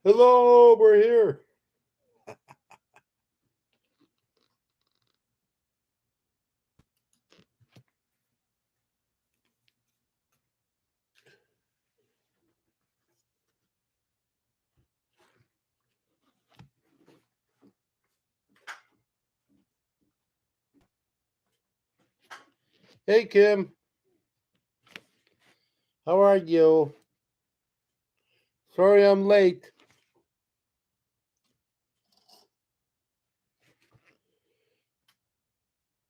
Hello, we're here. Hey, Kim. How are you? Sorry I'm late.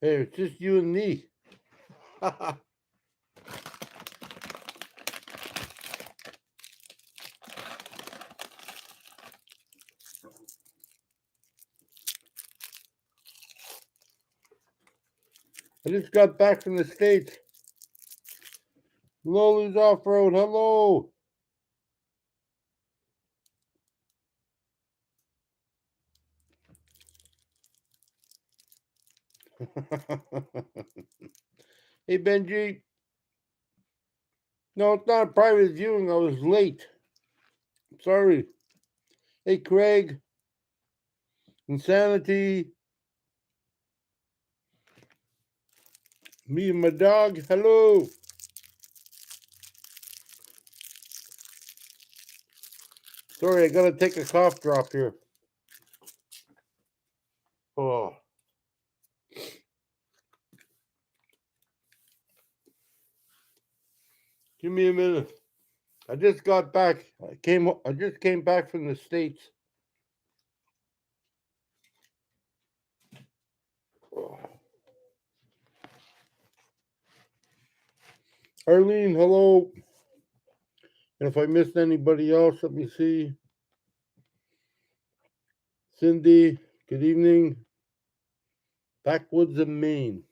Hey, it's just you and me. I just got back from the States. Lola's off road. Hello. Hey, Benji. No, it's not a private viewing. I was late. Sorry. Hey, Craig. Insanity. Me and my dog. Hello. Sorry, I gotta take a cough drop here. Oh, give me a minute. I just got back. I just came back from the States. Oh. Arlene, hello. And if I missed anybody else, let me see. Cindy, good evening. Backwoods of Maine.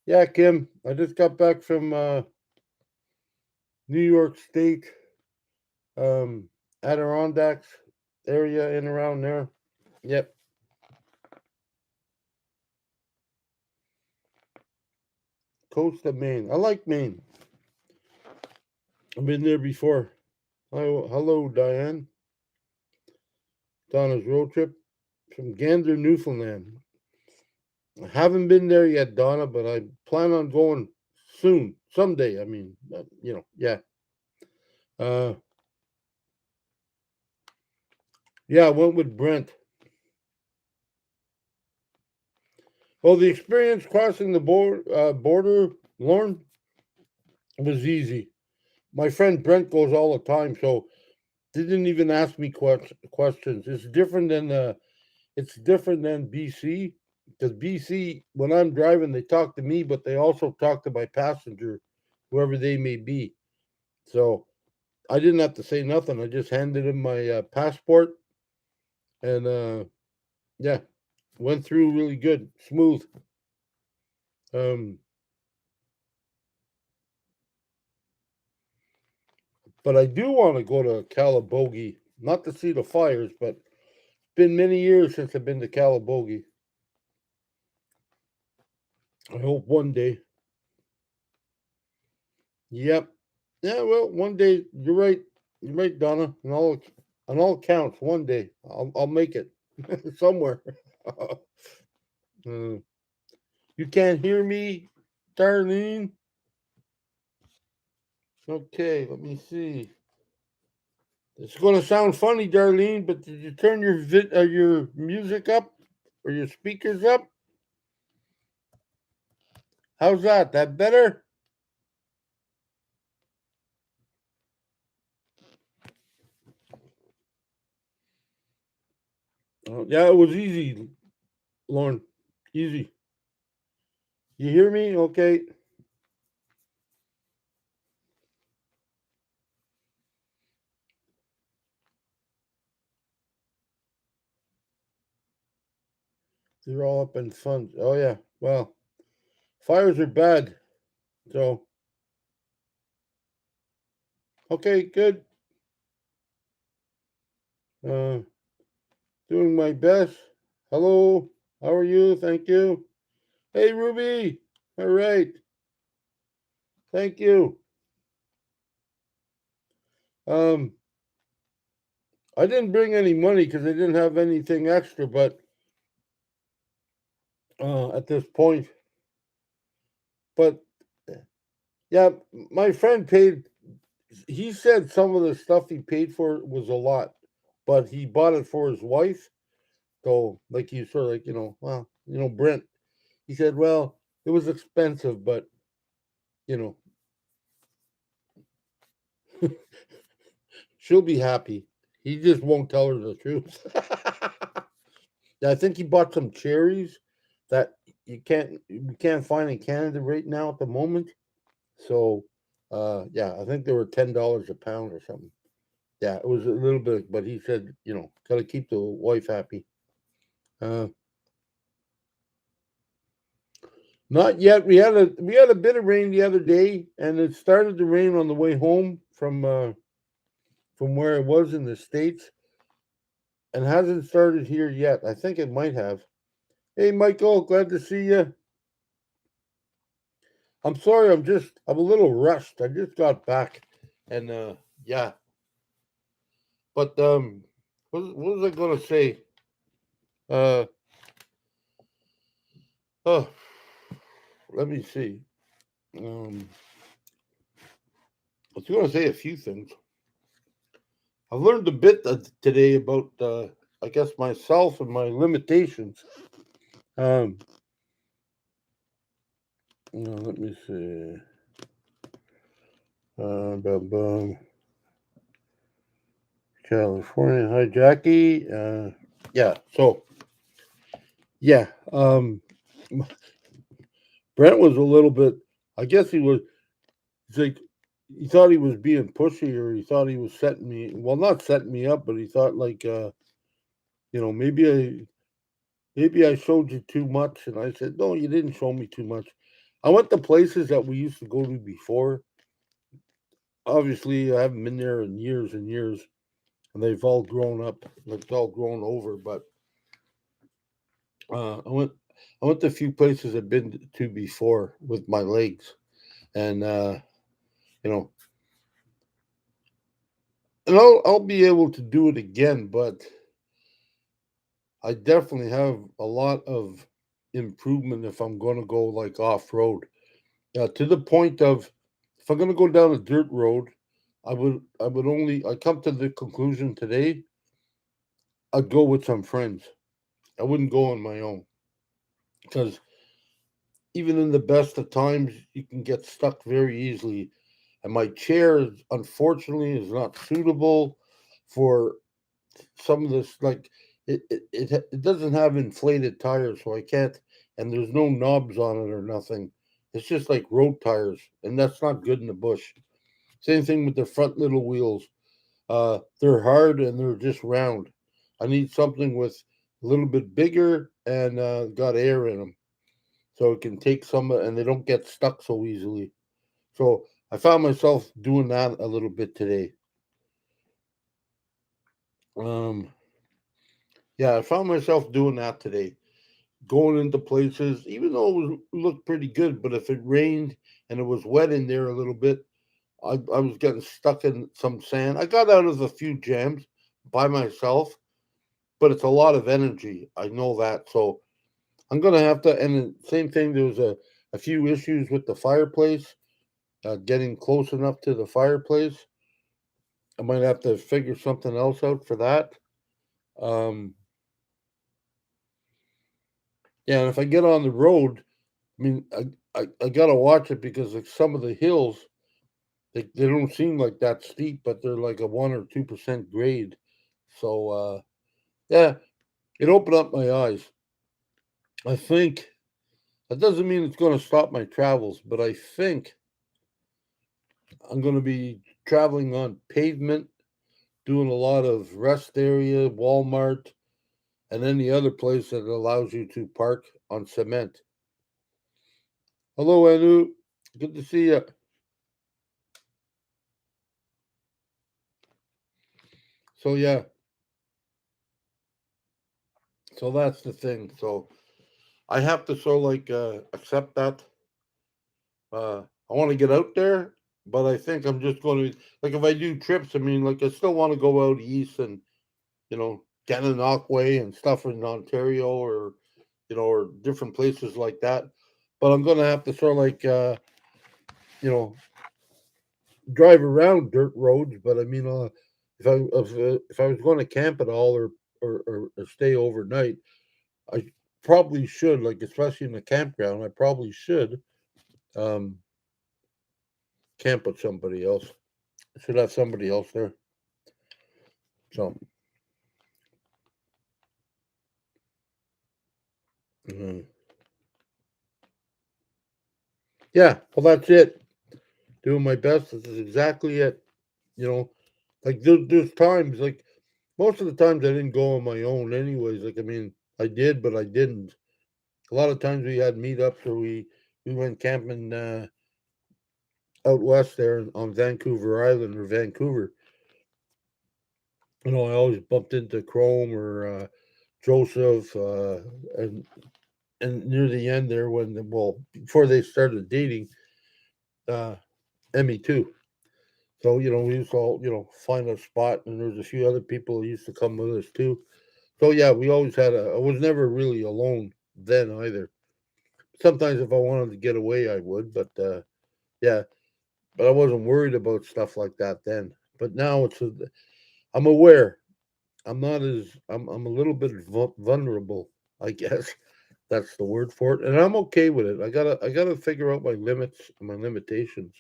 Yeah, Kim. I just got back from New York State, um, Adirondacks area and around there. Yep. Coast of Maine. I like Maine. I've been there before. Hello, Diane. Donna's road trip from Gander, Newfoundland. I haven't been there yet, Donna, but I plan on going soon, someday. I mean, yeah. Uh, yeah, I went with Brent. Well, the experience crossing the border, Lauren, was easy. My friend Brent goes all the time, so they didn't even ask me questions. It's different than BC because BC, when I'm driving, they talk to me, but they also talk to my passenger, whoever they may be. So I didn't have to say nothing. I just handed him my passport, and yeah, went through really good, smooth. Um, but I do want to go to Calabogie, not to see the fires, but it's been many years since I've been to Calabogie. I hope one day. Yep. Yeah. Well, one day. You're right. You're right, Donna. On all counts, one day I'll make it somewhere. Uh, you can't hear me, Darlene. Okay. Let me see. It's going to sound funny, Darlene, but did you turn your music up or your speakers up? How's that? That better? Yeah, it was easy, Lauren. Easy. You hear me? Okay. They're all up in fun. Oh yeah. Well, fires are bad. So okay, good. Uh, doing my best. Hello. How are you? Thank you. Hey, Ruby. All right. Thank you. Um, I didn't bring any money because I didn't have anything extra. But at this point, but yeah, my friend paid. He said some of the stuff he paid for was a lot, but he bought it for his wife. So, like you sort of like well, Brent. He said, well, it was expensive, but you know, she'll be happy. He just won't tell her the truth. Yeah, I think he bought some cherries that you can't find in Canada right now at the moment. So, yeah, I think they were $10 a pound or something. Yeah, it was a little bit, but he said, gotta keep the wife happy. Uh, Not yet. We had a bit of rain the other day, and it started to rain on the way home from where it was in the states, and hasn't started here yet. I think it might have. Hey, Michael, glad to see you. I'm sorry, I'm a little rushed. I just got back, and yeah. But what was I gonna say? Uh, oh, let me see. Um, I was gonna say a few things. I've learned a bit today about, I guess, myself and my limitations. Um, let me see. Bum, bum. California. Hi, Jackie. Yeah. So, yeah. Brent was a little bit. I guess he was. He's like, he thought he was being pushy, or he thought he was setting me. Well, not setting me up, but he thought like, maybe I showed you too much, and I said, no, you didn't show me too much. I went to places that we used to go to before. Obviously, I haven't been there in years and years, and they've all grown up. Like, it's all grown over. But uh, I went, I went to a few places I've been to before with my legs, and you know, and I'll be able to do it again. But I definitely have a lot of improvement if I'm going to go like off road. To the point of, if I'm going to go down a dirt road, I come to the conclusion today, I'd go with some friends. I wouldn't go on my own, because even in the best of times, you can get stuck very easily. And my chair, unfortunately, is not suitable for some of this. Like, it doesn't have inflated tires, so I can't. And there's no knobs on it or nothing. It's just like road tires, and that's not good in the bush. Same thing with the front little wheels. They're hard and they're just round. I need something with a little bit bigger and got air in them, so it can take some, and they don't get stuck so easily. So I found myself doing that a little bit today. Um, yeah, I found myself doing that today, going into places, even though looked pretty good. But if it rained and it was wet in there a little bit, I was getting stuck in some sand. I got out of a few jams by myself, but it's a lot of energy. I know that. So I'm gonna have to. And the same thing. There was a few issues with the fireplace. Getting close enough to the fireplace. I might have to figure something else out for that. Um, yeah, and if I get on the road, I mean, I gotta watch it, because like some of the hills, they don't seem like that steep, but they're like a 1 or 2% grade. So yeah, it opened up my eyes. I think that doesn't mean it's going to stop my travels, but I think I'm going to be traveling on pavement, doing a lot of rest area, Walmart, and any other place that allows you to park on cement. Hello, Anu. Good to see you. So yeah, so that's the thing. So I have to sort of like accept that. I want to get out there, but I think I'm just going to, like, if I do trips. I mean, like, I still want to go out east and Gananoque and stuff in Ontario, or or different places like that. But I'm gonna have to sort of like you know drive around dirt roads. But I mean, if I was going to camp at all, or stay overnight, I probably should, like, especially in a campground. I probably should um, camp with somebody else. I should have somebody else there. So mhm. Yeah, well, that's it. Doing my best. This is exactly it. You know, like there's times, like most of the times I didn't go on my own, anyways. Like, I mean, I did, but I didn't. A lot of times we had meetups, or we went camping out west there on Vancouver Island, or Vancouver. I always bumped into Chrome, or Joseph, and near the end there, before they started dating, uh, Emmy too. So we used to all find a spot, and there was a few other people who used to come with us too. So yeah, we always had a. I was never really alone then either. Sometimes if I wanted to get away, I would, but yeah, but I wasn't worried about stuff like that then. But now I'm aware. I'm a little bit vulnerable, I guess. That's the word for it, and I'm okay with it. I gotta figure out my limits and my limitations,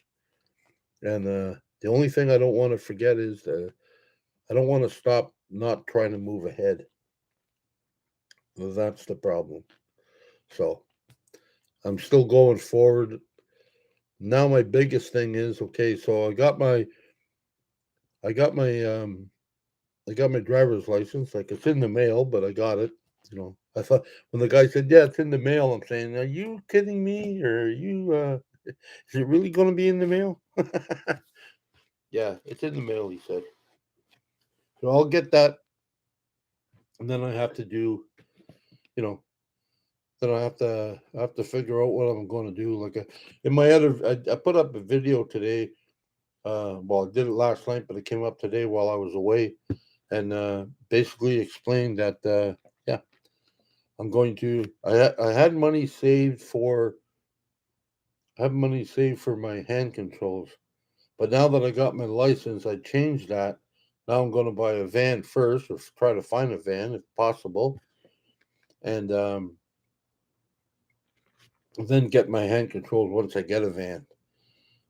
and the only thing I don't want to forget is I don't want to stop not trying to move ahead. That's the problem. So I'm still going forward. Now my biggest thing is, okay. So I got my I got my driver's license. Like, it's in the mail, but I got it. I thought, when the guy said, "Yeah, it's in the mail," I'm saying, "Are you kidding me? Or are you? Is it really going to be in the mail?" Yeah, it's in the mail. He said. So I'll get that, and then I have to do, you know, then I have to figure out what I'm going to do. Like, in my other, I put up a video today. Well, I did it last night, but it came up today while I was away, and basically explained that, yeah, I'm going to. I had money saved for. I have money saved for my hand controls, but now that I got my license, I changed that. Now I'm going to buy a van first, or try to find a van if possible, and then get my hand controls once I get a van.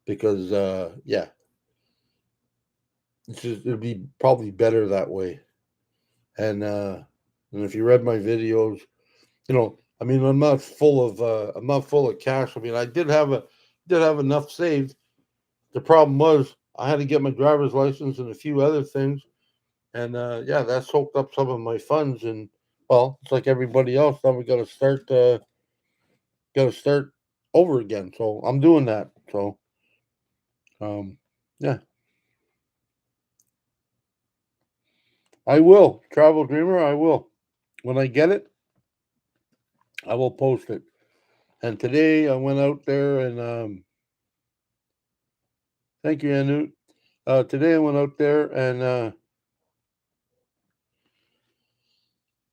Because yeah, it'd be probably better that way. And if you read my videos, I mean, I'm not full of cash. I mean, I did have enough saved. The problem was I had to get my driver's license and a few other things, and yeah, that soaked up some of my funds. And, well, it's like everybody else. Now we got to start over again. So I'm doing that. So um, yeah, I will, Travel Dreamer. I will. When I get it, I will post it. And today I went out there, and thank you, Anu. Today I went out there, and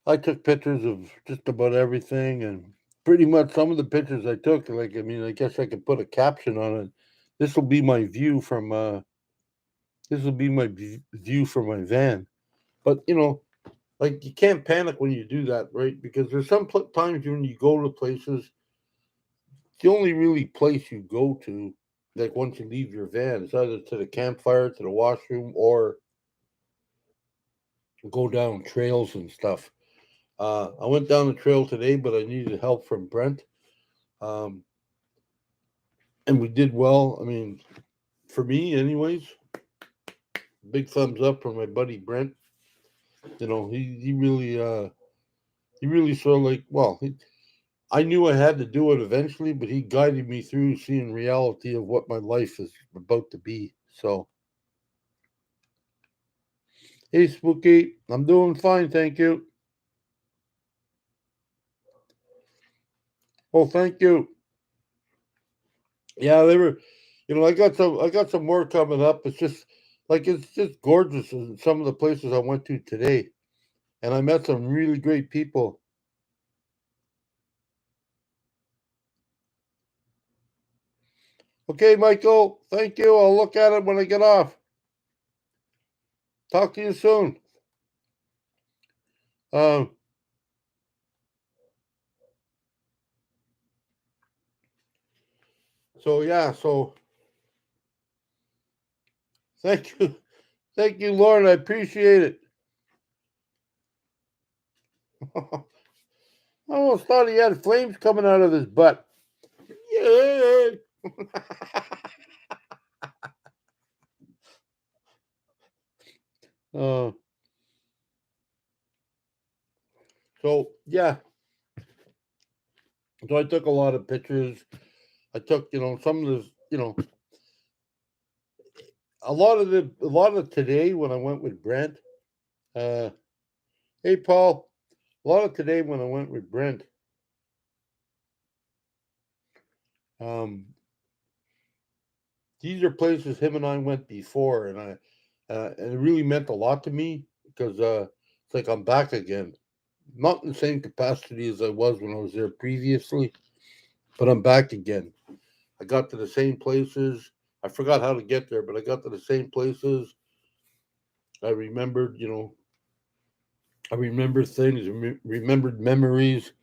I took pictures of just about everything, and pretty much some of the pictures I took, like, I mean, I guess I could put a caption on it. This will be my view from view from my van. But like, you can't panic when you do that, right? Because there's some times when you go to places, the only really place you go to, like, once you leave your van, is either to the campfire, to the washroom, or go down trails and stuff. I went down the trail today, but I needed help from Brent, um, and we did well. I mean, for me, anyways, big thumbs up for my buddy Brent. He really sort of, like, well, I knew I had to do it eventually, but he guided me through seeing reality of what my life is about to be. So, hey, Spooky, I'm doing fine, thank you. Oh, thank you. Yeah, they were. I got some more coming up. It's just gorgeous in some of the places I went to today. and I met some really great people. Okay, Michael, thank you. I'll look at it when I get off. Talk to you soon. Um, so yeah, so thank you, thank you, Lauren. I appreciate it. I almost thought he had flames coming out of his butt. Yay! uh, so yeah, so I took a lot of pictures. I took, some of this, a lot of today when I went with Brent. Uh, hey Paul, a lot of today when I went with Brent. Um, these are places him and I went before, and it really meant a lot to me because it's like I'm back again. Not in the same capacity as I was when I was there previously, but I'm back again. I got to the same places. I forgot how to get there, but I got to the same places. I remembered, I remember things, remembered memories.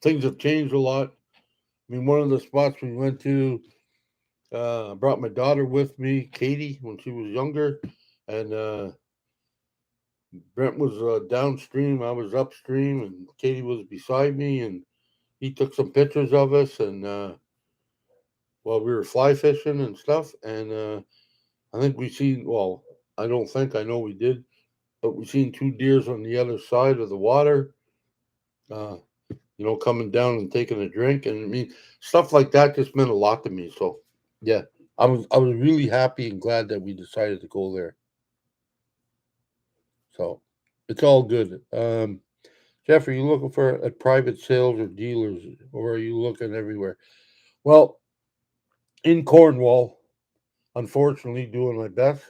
Things have changed a lot. I mean, one of the spots we went to, I brought my daughter with me, Katie, when she was younger, and Brent was downstream, I was upstream, and Katie was beside me, and he took some pictures of us, and while we were fly fishing and stuff, and I think we seen, well, I don't think, I know we did, but we seen two deers on the other side of the water. Uh, coming down and taking a drink, and I mean, stuff like that just meant a lot to me. So, yeah, I was really happy and glad that we decided to go there. So, it's all good. Jeff, are you looking for at private sales or dealers, or are you looking everywhere? Well, in Cornwall, unfortunately, doing my best.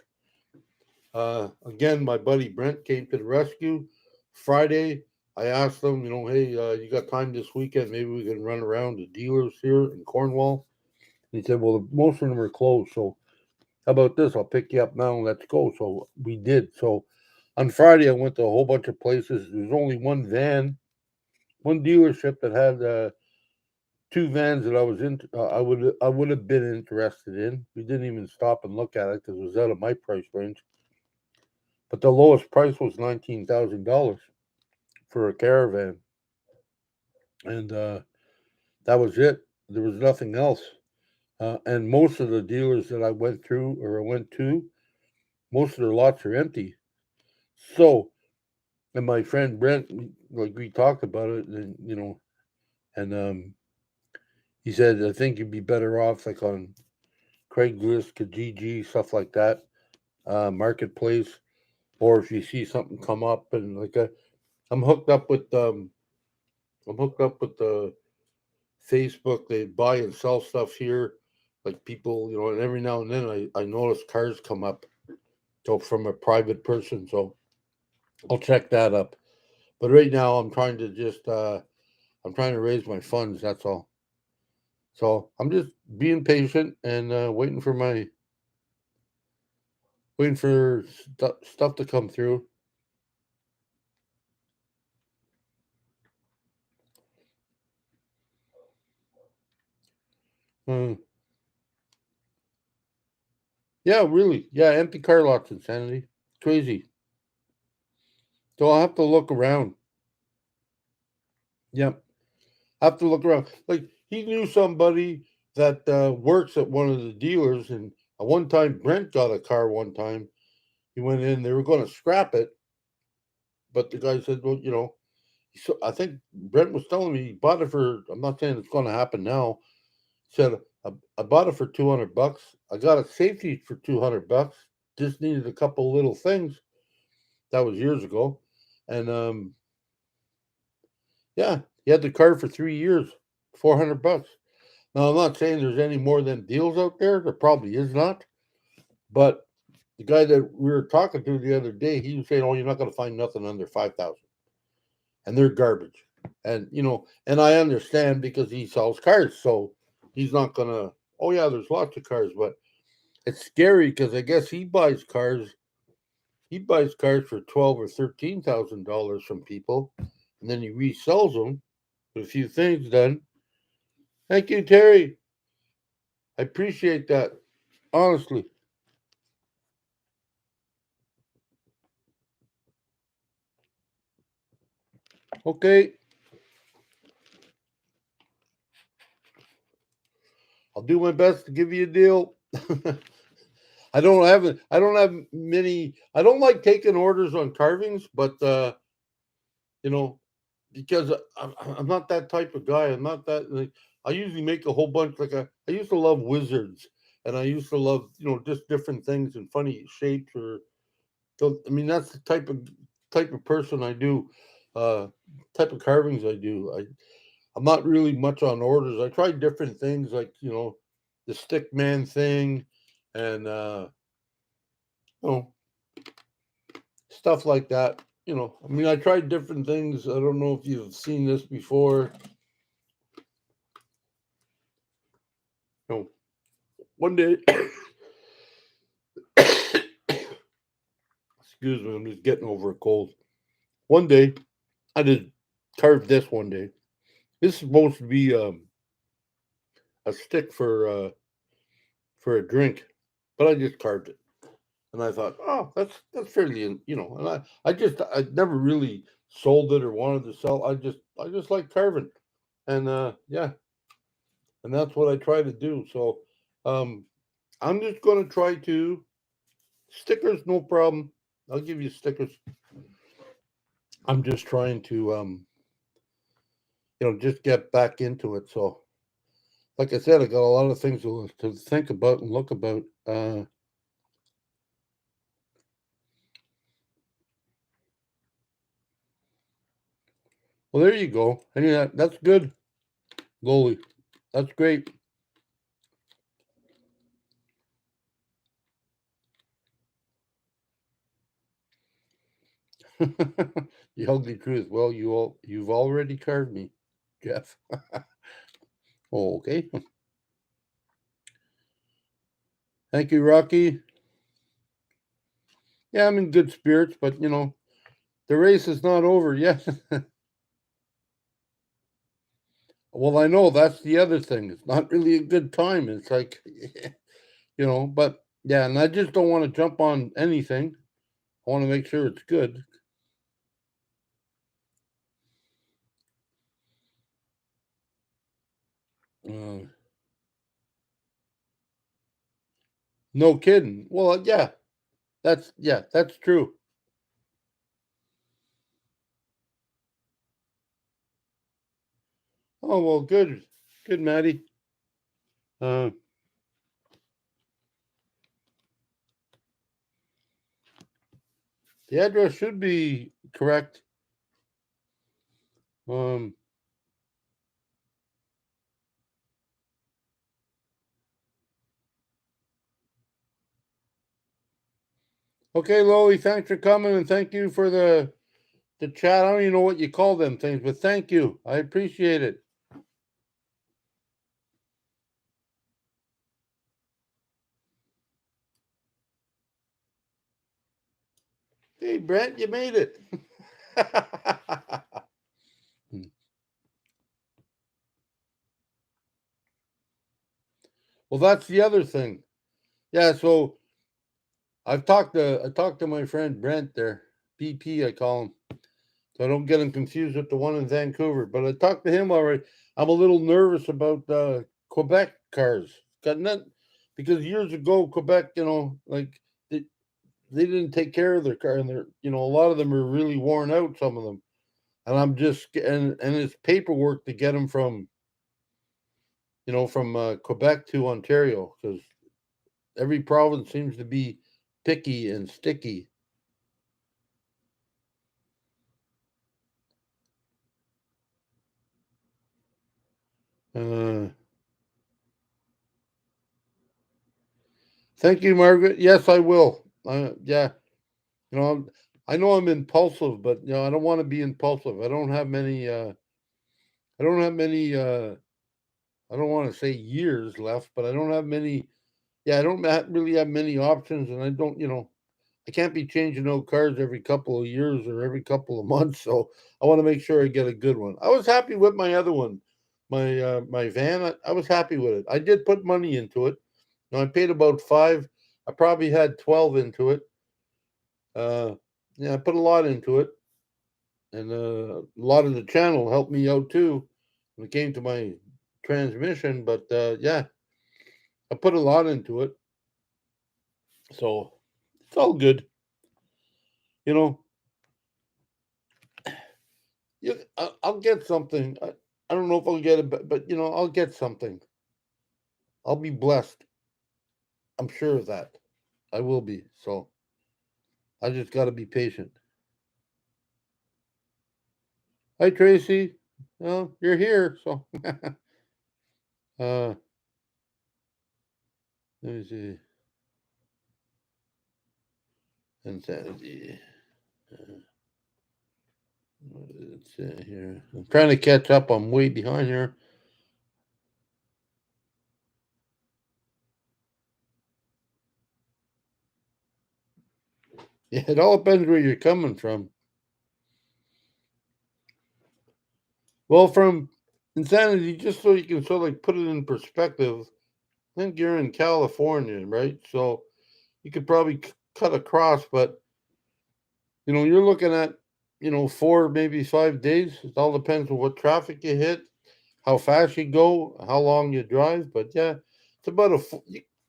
Again, my buddy Brent came to the rescue. Friday, I asked him, hey, you got time this weekend? Maybe we can run around the dealers here in Cornwall. And he said, well, most of them are closed. So how about this? I'll pick you up now and let's go. So we did. So on Friday, I went to a whole bunch of places. There's only one dealership that had two vans that I was in. I would have been interested in. We didn't even stop and look at it because it was out of my price range. But the lowest price was $19,000 for a caravan, and that was it. There was nothing else. And most of the dealers that I went through or I went to, most of their lots are empty. So, and my friend Brent, like we talked about it, and and he said, I think you'd be better off like on Craigslist, Kijiji, stuff like that, marketplace, or if you see something come up and like I'm hooked up with I'm hooked up with the Facebook. They buy and sell stuff here, like people, and every now and then I notice cars come up, so from a private person. So I'll check that up. But right now I'm trying to raise my funds. That's all. So I'm just being patient and waiting for stuff to come through. Uh, yeah, really. Yeah, empty car lots, insanity. Crazy. So I'll have to look around. Yep. I have to look around. Like he knew somebody that works at one of the dealers, and at one time Brent got a car. One time he went in, they were going to scrap it, but the guy said, "Well, so I think Brent was telling me he bought it for. I'm not saying it's going to happen now. He said I bought it for $200. I got a safety for $200. Just needed a couple little things. That was years ago, and yeah, he had the car for 3 years, $400. Now, I'm not saying there's any more than deals out there. There probably is not. But the guy that we were talking to the other day, he was saying, "Oh, you're not going to find nothing under 5,000." and they're garbage. And and I understand because he sells cars, so he's not gonna. Oh yeah, there's lots of cars, but it's scary because I guess he buys cars. He buys cars for 12 or 13 thousand dollars from people, and then he resells them with a few things done. Thank you, Terry. I appreciate that. Honestly. Okay, I'll do my best to give you a deal. I don't have many. I don't like taking orders on carvings, but you know, because I'm not that type of guy. I'm not that. Like, I usually make a whole bunch. I used to love wizards, and I used to love just different things and funny shapes. So I mean, that's the type of person I do. Uh, type of carvings I do. I'm not really much on orders. I tried different things like the stick man thing, and you know stuff like that. I mean, I tried different things. I don't know if you've seen this before. You know, one day, excuse me, I'm just getting over a cold. One day, I did carve this one day. This is supposed to be a stick for a drink, but I just carved it, and I thought, oh, that's fairly, and I never really sold it or wanted to sell. I just like carving, and yeah, and that's what I try to do. So, um, I'm just gonna try to stickers, no problem. I'll give you stickers. I'm just trying to just get back into it. So, like I said, I got a lot of things to think about and look about. Well, there you go. And yeah, that's good, Loli. That's great. The ugly truth. Well, you've already carved me, Jeff. Oh, okay. Thank you, Rocky. Yeah, I'm in good spirits, but the race is not over yet. Well, I know that's the other thing. It's not really a good time. It's like, but yeah, and I just don't want to jump on anything. I want to make sure it's good. Uh, no kidding. Well, yeah, that's true. Oh well, good, Maddie. Uh, the address should be correct. Um, okay, Loli, thanks for coming and thank you for the chat. I don't even know what you call them things, but thank you. I appreciate it. Hey, Brent, you made it. Well, that's the other thing. Yeah, so I talked to my friend Brent there, BP I call him, so I don't get him confused with the one in Vancouver. But I talked to him already. I'm a little nervous about Quebec cars. Got nothing because years ago Quebec, like they didn't take care of their car, and a lot of them are really worn out. Some of them, and I'm just and it's paperwork to get them from Quebec to Ontario because every province seems to be picky and sticky. Uh, Thank you, Margaret. Yes, I will. Yeah, you know, I know I'm impulsive, but I don't want to be impulsive. I don't have many. I don't have many. I don't want to say years left, but I don't have many. Yeah, I don't really have many options, and I don't. I can't be changing out cars every couple of years or every couple of months. So I want to make sure I get a good one. I was happy with my other one, my van. I was happy with it. I did put money into it. I paid about five. I probably had 12 into it. Uh, yeah, I put a lot into it, and a lot of the channel helped me out too when it came to my transmission. But yeah, I put a lot into it, so it's all good. You know, I'll get something. I don't know if I'll get it, but I'll get something. I'll be blessed. I'm sure of that. I will be. So I just got to be patient. Hi, Tracy. Well, you're here, so let me see. Insanity. What did it say here? I'm trying to catch up. I'm way behind here. Yeah, it all depends where you're coming from. Well, from insanity, just so you can sort of like put it in perspective, I think you're in California, right? So you could probably cut across, but you're looking at 4 maybe 5 days. It all depends on what traffic you hit, how fast you go, how long you drive. But yeah, it's about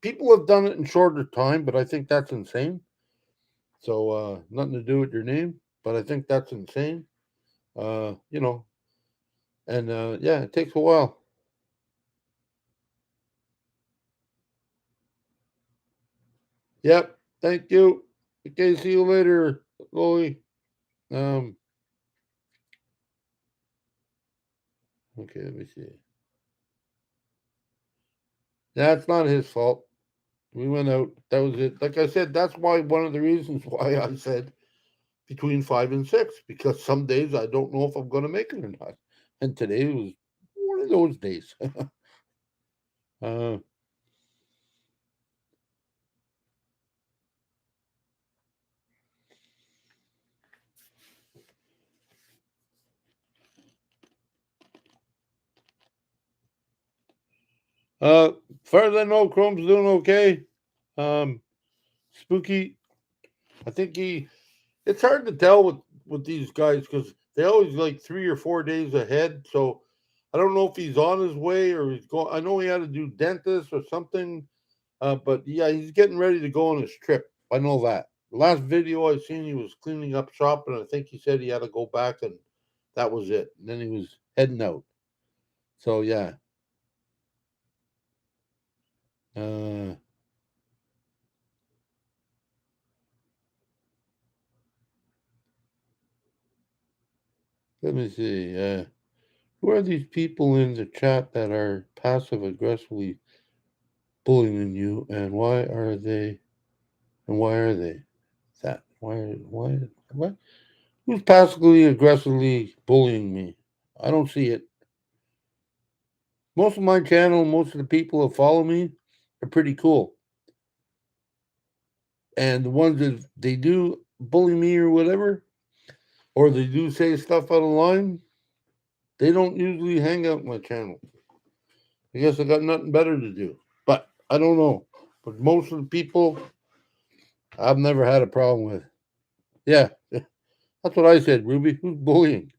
people have done it in shorter time, but I think that's insane. So nothing to do with your name, but I think that's insane. You know, and yeah, it takes a while. Yep. Thank you. Okay. See you later, Lily. Um. Okay. Let me see. That's not his fault. We went out. That was it. Like I said, that's why one of the reasons why I said between 5 and 6, because some days I don't know if I'm going to make it or not. And today was one of those days. uh, as far as I know, Chrome's doing okay. Um, Spooky, I think it's hard to tell with these guys because they always like 3 or 4 days ahead. So I don't know if he's on his way or he's going. I know he had to do dentist or something. But yeah, he's getting ready to go on his trip. I know that. The last video I seen, he was cleaning up shop, and I think he said he had to go back, and that was it. And then he was heading out. So yeah. Uh, Let me see. Who are these people in the chat that are passive aggressively bullying you, and why are they? And why are they that? Why? What? Who's passively aggressively bullying me? I don't see it. Most of my channel, most of the people that follow me are pretty cool. And the ones that they do bully me or whatever, or they do say stuff out of line, they don't usually hang out my channel. I guess I got nothing better to do. But I don't know. But most of the people I've never had a problem with. Yeah, that's what I said, Ruby. Who's bullying?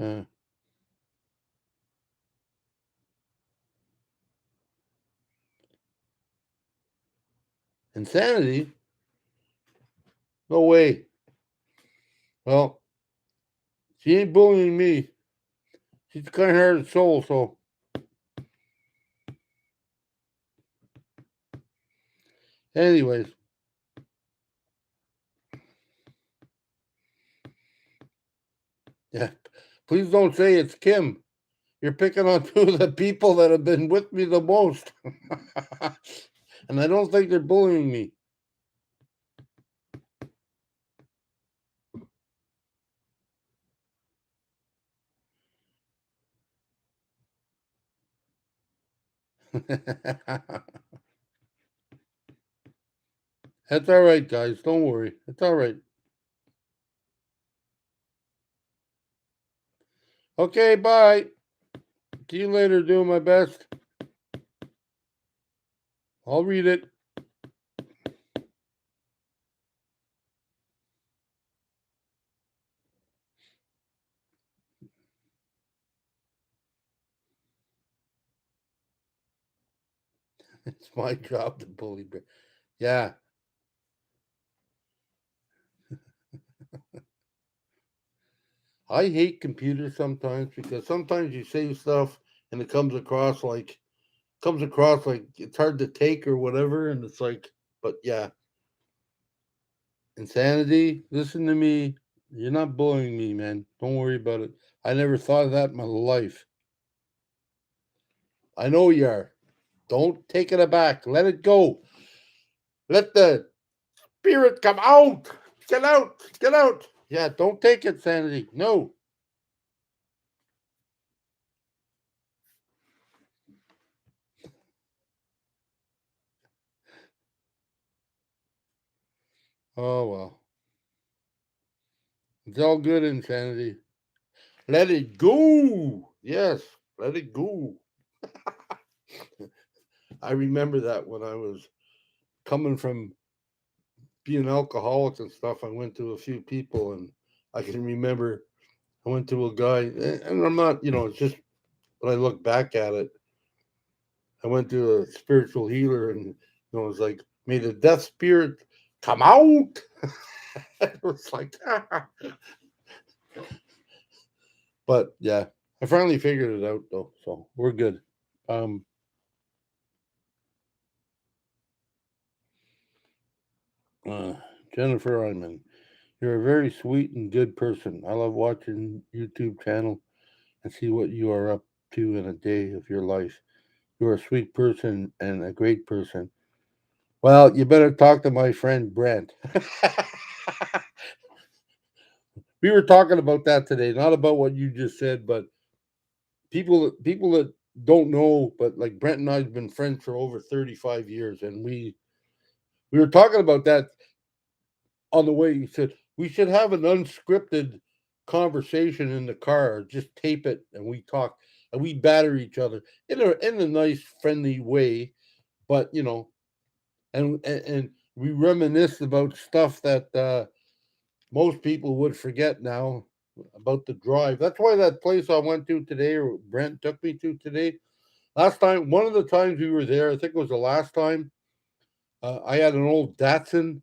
Uh, Insanity? No way. Well, she ain't bullying me. She's kind of hearted soul, so anyways, yeah. Please don't say it's Kim. You're picking on two of the people that have been with me the most. And I don't think they're bullying me. That's all right, guys. Don't worry. It's all right. Okay, bye. See you later. Doing my best. I'll read it. It's my job to bully. Yeah, I hate computers sometimes because sometimes you say stuff and it comes across like it's hard to take or whatever, and it's like, but yeah, insanity. Listen to me. You're not bullying me, man. Don't worry about it. I never thought of that in my life. I know you are. Don't take it aback. Let it go. Let the spirit come out. Get out. Get out. Yeah, don't take it, sanity. No. Oh well. It's all good, insanity. Let it go. Yes, let it go. I remember that when I was coming from being alcoholic and stuff. I went to a few people, and I can remember I went to a guy, and I'm not, it's just when I look back at it, I went to a spiritual healer, and it was like, may the death spirit come out. It was like, but yeah, I finally figured it out though, so we're good. Um, uh, Jennifer Ryman, you're a very sweet and good person. I love watching YouTube channel and see what you are up to in a day of your life. You're a sweet person and a great person. Well, you better talk to my friend Brent. We were talking about that today, not about what you just said, but people that don't know, but like Brent and I've been friends for over 35 years, and we were talking about that on the way. He said we should have an unscripted conversation in the car, just tape it, and we talk and we batter each other in a nice, friendly way. But and we reminisce about stuff that most people would forget now about the drive. That's why that place I went to today, or Brent took me to today. Last time, one of the times we were there, I think it was the last time. I had an old Datsun.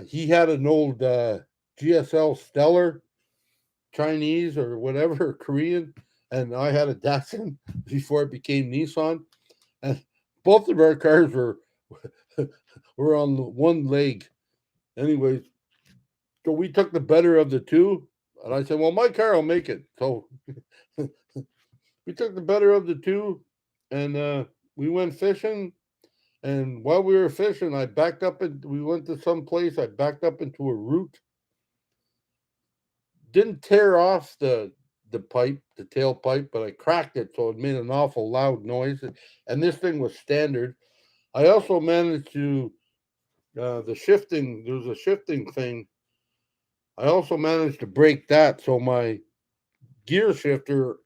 He had an old GSL Stellar, Chinese or whatever, Korean, and I had a Datsun before it became Nissan. And both of our cars were on one leg. Anyways, so we took the better of the two, and I said, "Well, my car will make it." So we took the better of the two, and we went fishing. And while we were fishing, I backed up and we went to some place. I backed up into a root. Didn't tear off the pipe, the tailpipe, but I cracked it, so it made an awful loud noise. And this thing was standard. I also managed to the shifting. There was a shifting thing. I also managed to break that, so my gear shifter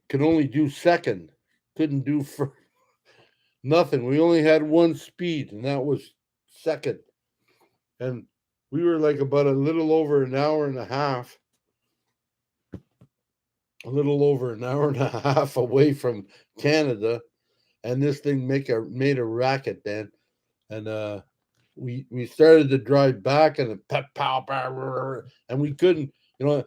could only do second. Couldn't do for nothing. We only had one speed, and that was second. And we were like about a little over an hour and a half, a little over an hour and a half away from Canada, and this thing made a racket, man. And we started to drive back, and it pep pow, pow, and we couldn't. You know,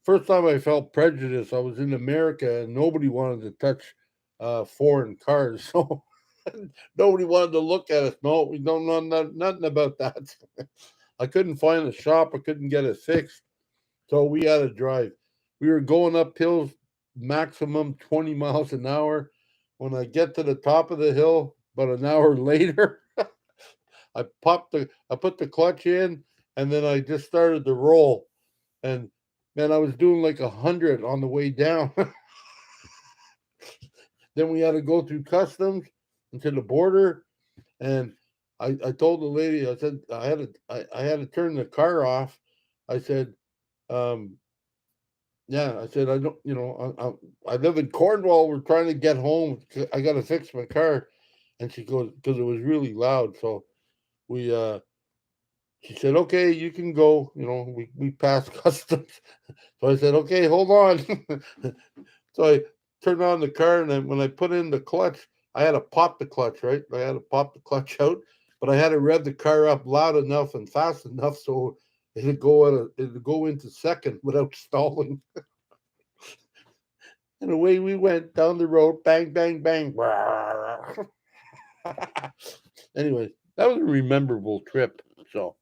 first time I felt prejudice. I was in America, and nobody wanted to touch foreign cars, so nobody wanted to look at us. No, we don't know nothing about that. I couldn't find a shop. I couldn't get it fixed. So we had to drive. We were going up hills maximum 20 miles an hour. When I get to the top of the hill, But an hour later, I put the clutch in, and then I just started to roll. And man, I was doing like 100 on the way down. Then we had to go through customs into the border, and I told the lady, I said I had to turn the car off. I said, um, yeah, I said I don't, I live in Cornwall. We're trying to get home. I got to fix my car, and she goes because it was really loud. So we she said, okay, you can go. We passed customs. So I said, okay, hold on. So I turned on the car, and then when I put in the clutch, I had to pop the clutch, right? I had to pop the clutch out, but I had to rev the car up loud enough and fast enough so it'd go into second without stalling. And away we went down the road, bang, bang, bang. Anyway, that was a memorable trip. So,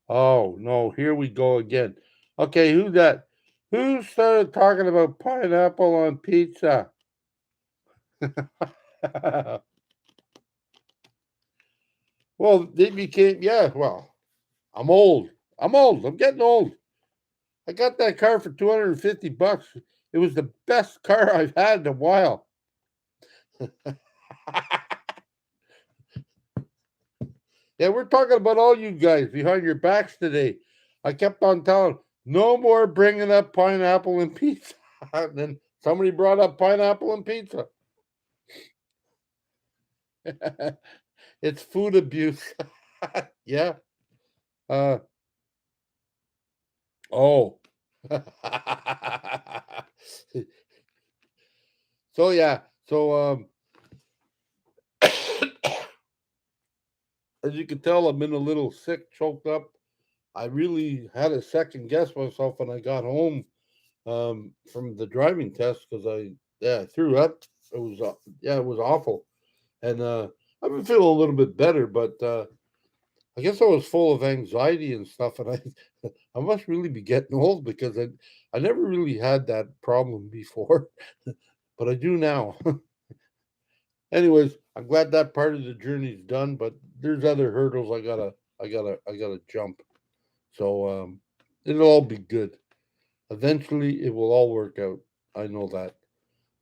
oh no, here we go again. Okay, who's that? Who started talking about pineapple on pizza? Well, they became, yeah, well, I'm old. I'm old. I'm getting old. I got that car for $250. It was the best car I've had in a while. Yeah, we're talking about all you guys behind your backs today. I kept on telling, no more bringing up pineapple and pizza. And then somebody brought up pineapple and pizza. It's food abuse. Yeah. Uh, oh. So yeah. So as you can tell, I'm in a little sick, choked up. I really had to second guess myself when I got home from the driving test because I threw up. It was it was awful, and I've been feeling a little bit better, but I guess I was full of anxiety and stuff, and I must really be getting old because I never really had that problem before, but I do now. Anyways, I'm glad that part of the journey's done, but there's other hurdles I gotta jump. So it'll all be good. Eventually, it will all work out. I know that.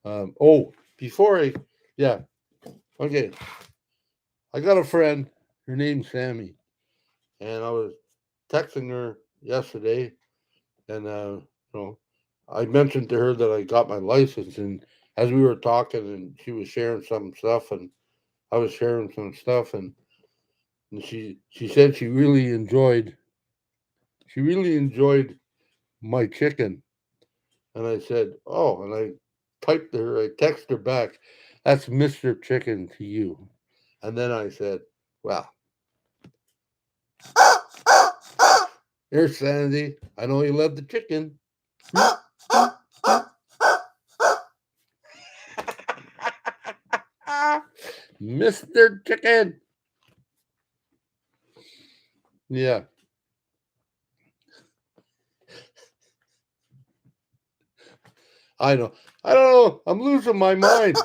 Oh, before I, yeah, okay. I got a friend. Her name's Sammy, and I was texting her yesterday, and I mentioned to her that I got my license, and as we were talking, and she was sharing some stuff, and I was sharing some stuff, and she said she really enjoyed my chicken. And I said, oh, and I I texted her back, that's Mr. Chicken to you. And then I said, well, here's Sandy. I know you love the chicken. Mr. Chicken. Yeah, I know. I don't know. I'm losing my mind.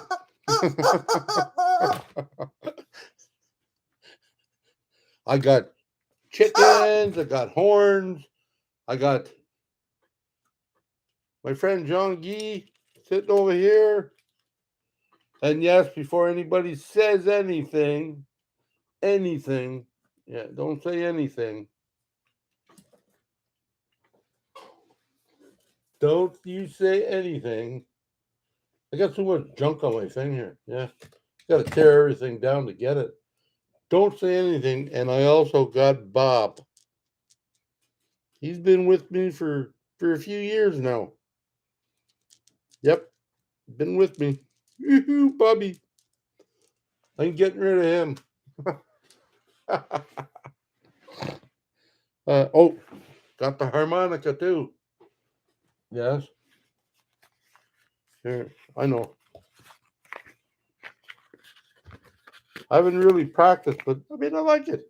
I got chickens. I got horns. I got my friend John Gee sitting over here. And yes, before anybody says anything, yeah, don't say anything. Don't you say anything. I got too much junk on my thing here. Yeah, got to tear everything down to get it. Don't say anything. And I also got Bob. He's been with me for a few years now. Yep, been with me. Yoo-hoo, Bubby. I'm getting rid of him. Oh, got the harmonica too. Yes, here. I know. I haven't really practiced, but I mean, I like it.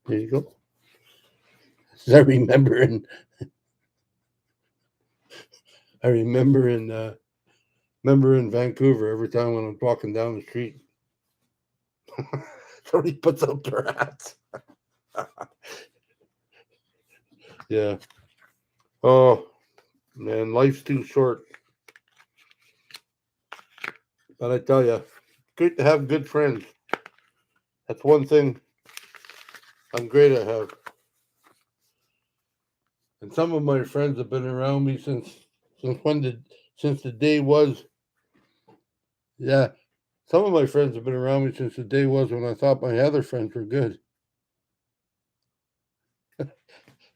There you go. I remember in I remember in Vancouver every time when I'm walking down the street, somebody puts up their hats. Yeah. Oh man, life's too short. But I tell you, good to have good friends. That's one thing I'm great at have. And some of my friends have been around me since when the since the day was. Yeah, some of my friends have been around me since the day was when I thought my other friends were good.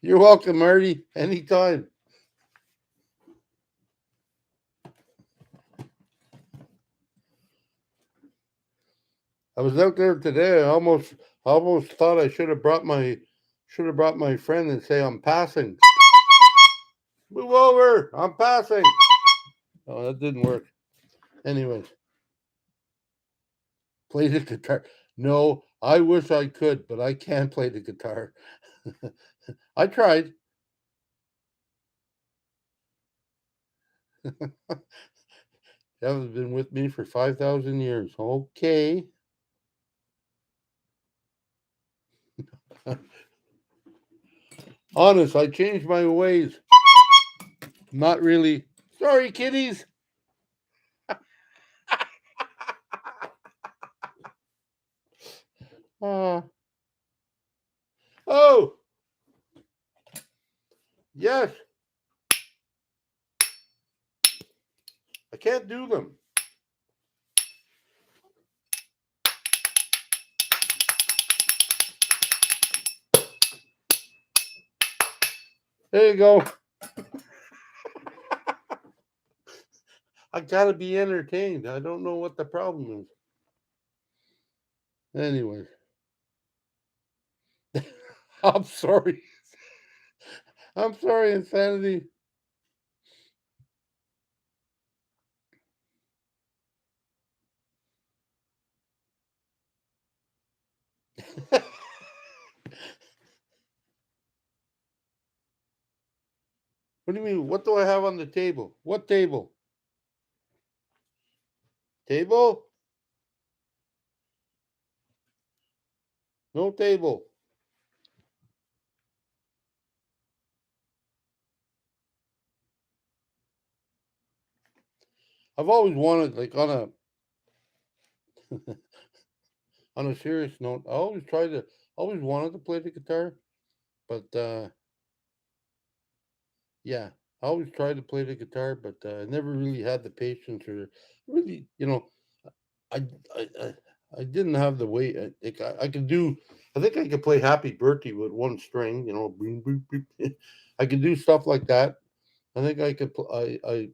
You're welcome, Marty. Anytime. I was out there today. I almost thought I should have brought my friend and say I'm passing. Move over. I'm passing. Oh, that didn't work. Anyways, play the guitar. No, I wish I could, but I can't play the guitar. I tried. That has been with me for 5,000 years. Okay. Honest, I changed my ways. Not really. Sorry, kitties. Uh, oh, yes. I can't do them. There you go. I gotta be entertained. I don't know what the problem is. Anyways, I'm sorry. I'm sorry, insanity. What do you mean? What do I have on the table? What table? Table? No table. I've always wanted, like, on a serious note, always wanted to play the guitar, but yeah, I always tried to play the guitar, but I never really had the patience or really, I I I, I didn't have the way. I could do. I think I could play Happy Birthday with one string. Boom, boom, boom. I could do stuff like that. I think I could.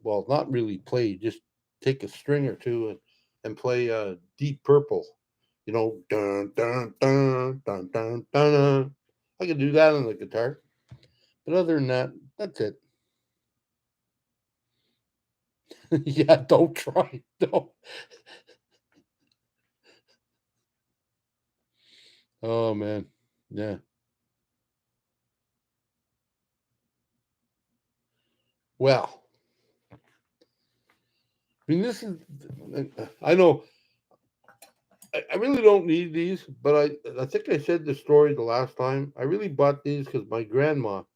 Well, not really play. Just take a string or two and play Deep Purple. Dun dun dun dun dun dun. Dun. I could do that on the guitar, but other than that, that's it. Yeah, don't try. Don't. Oh man, yeah. Well, I mean, this is. I know. I really don't need these, but I think I said the story the last time. I really bought these because my grandmother,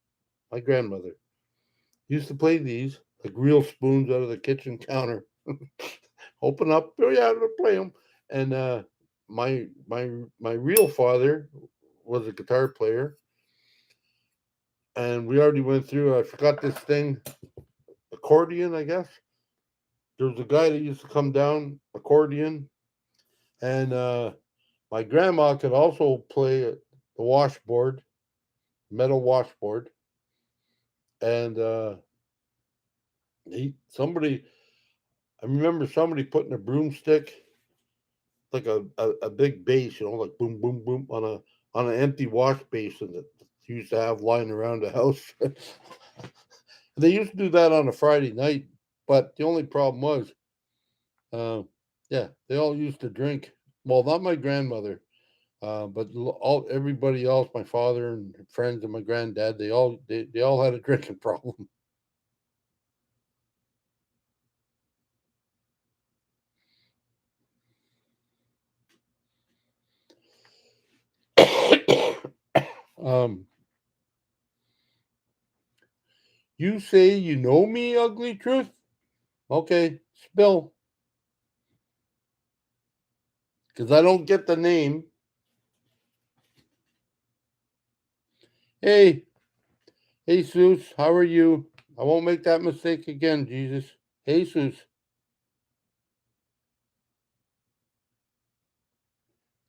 used to play these like real spoons out of the kitchen counter. Open up, oh yeah, to play them. And my real father was a guitar player, and we already went through. I forgot this thing, accordion, I guess. There was a guy that used to come down accordion, and my grandma could also play the washboard, metal washboard, and somebody. I remember somebody putting a broomstick, like a big bass, like boom, boom, boom, on an empty wash basin that you used to have lying around the house. They used to do that on a Friday night, but the only problem was, uh, yeah, they all used to drink. Well, not my grandmother. But all everybody else, my father and friends and my granddad, they all had a drinking problem. um, you say you know me, ugly truth? Okay, spill, because I don't get the name. Hey, Jesus, how are you? I won't make that mistake again, Jesus. Jesus.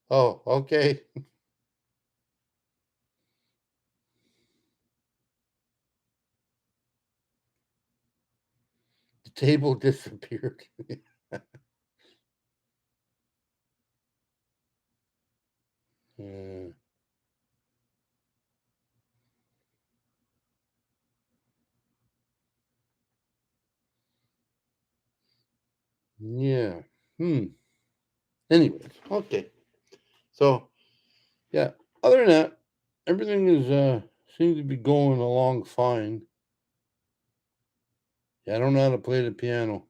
Oh, okay. The table disappeared. Uh, yeah. Hmm. Anyways, okay. So yeah. Other than that, everything is seems to be going along fine. Yeah, I don't know how to play the piano.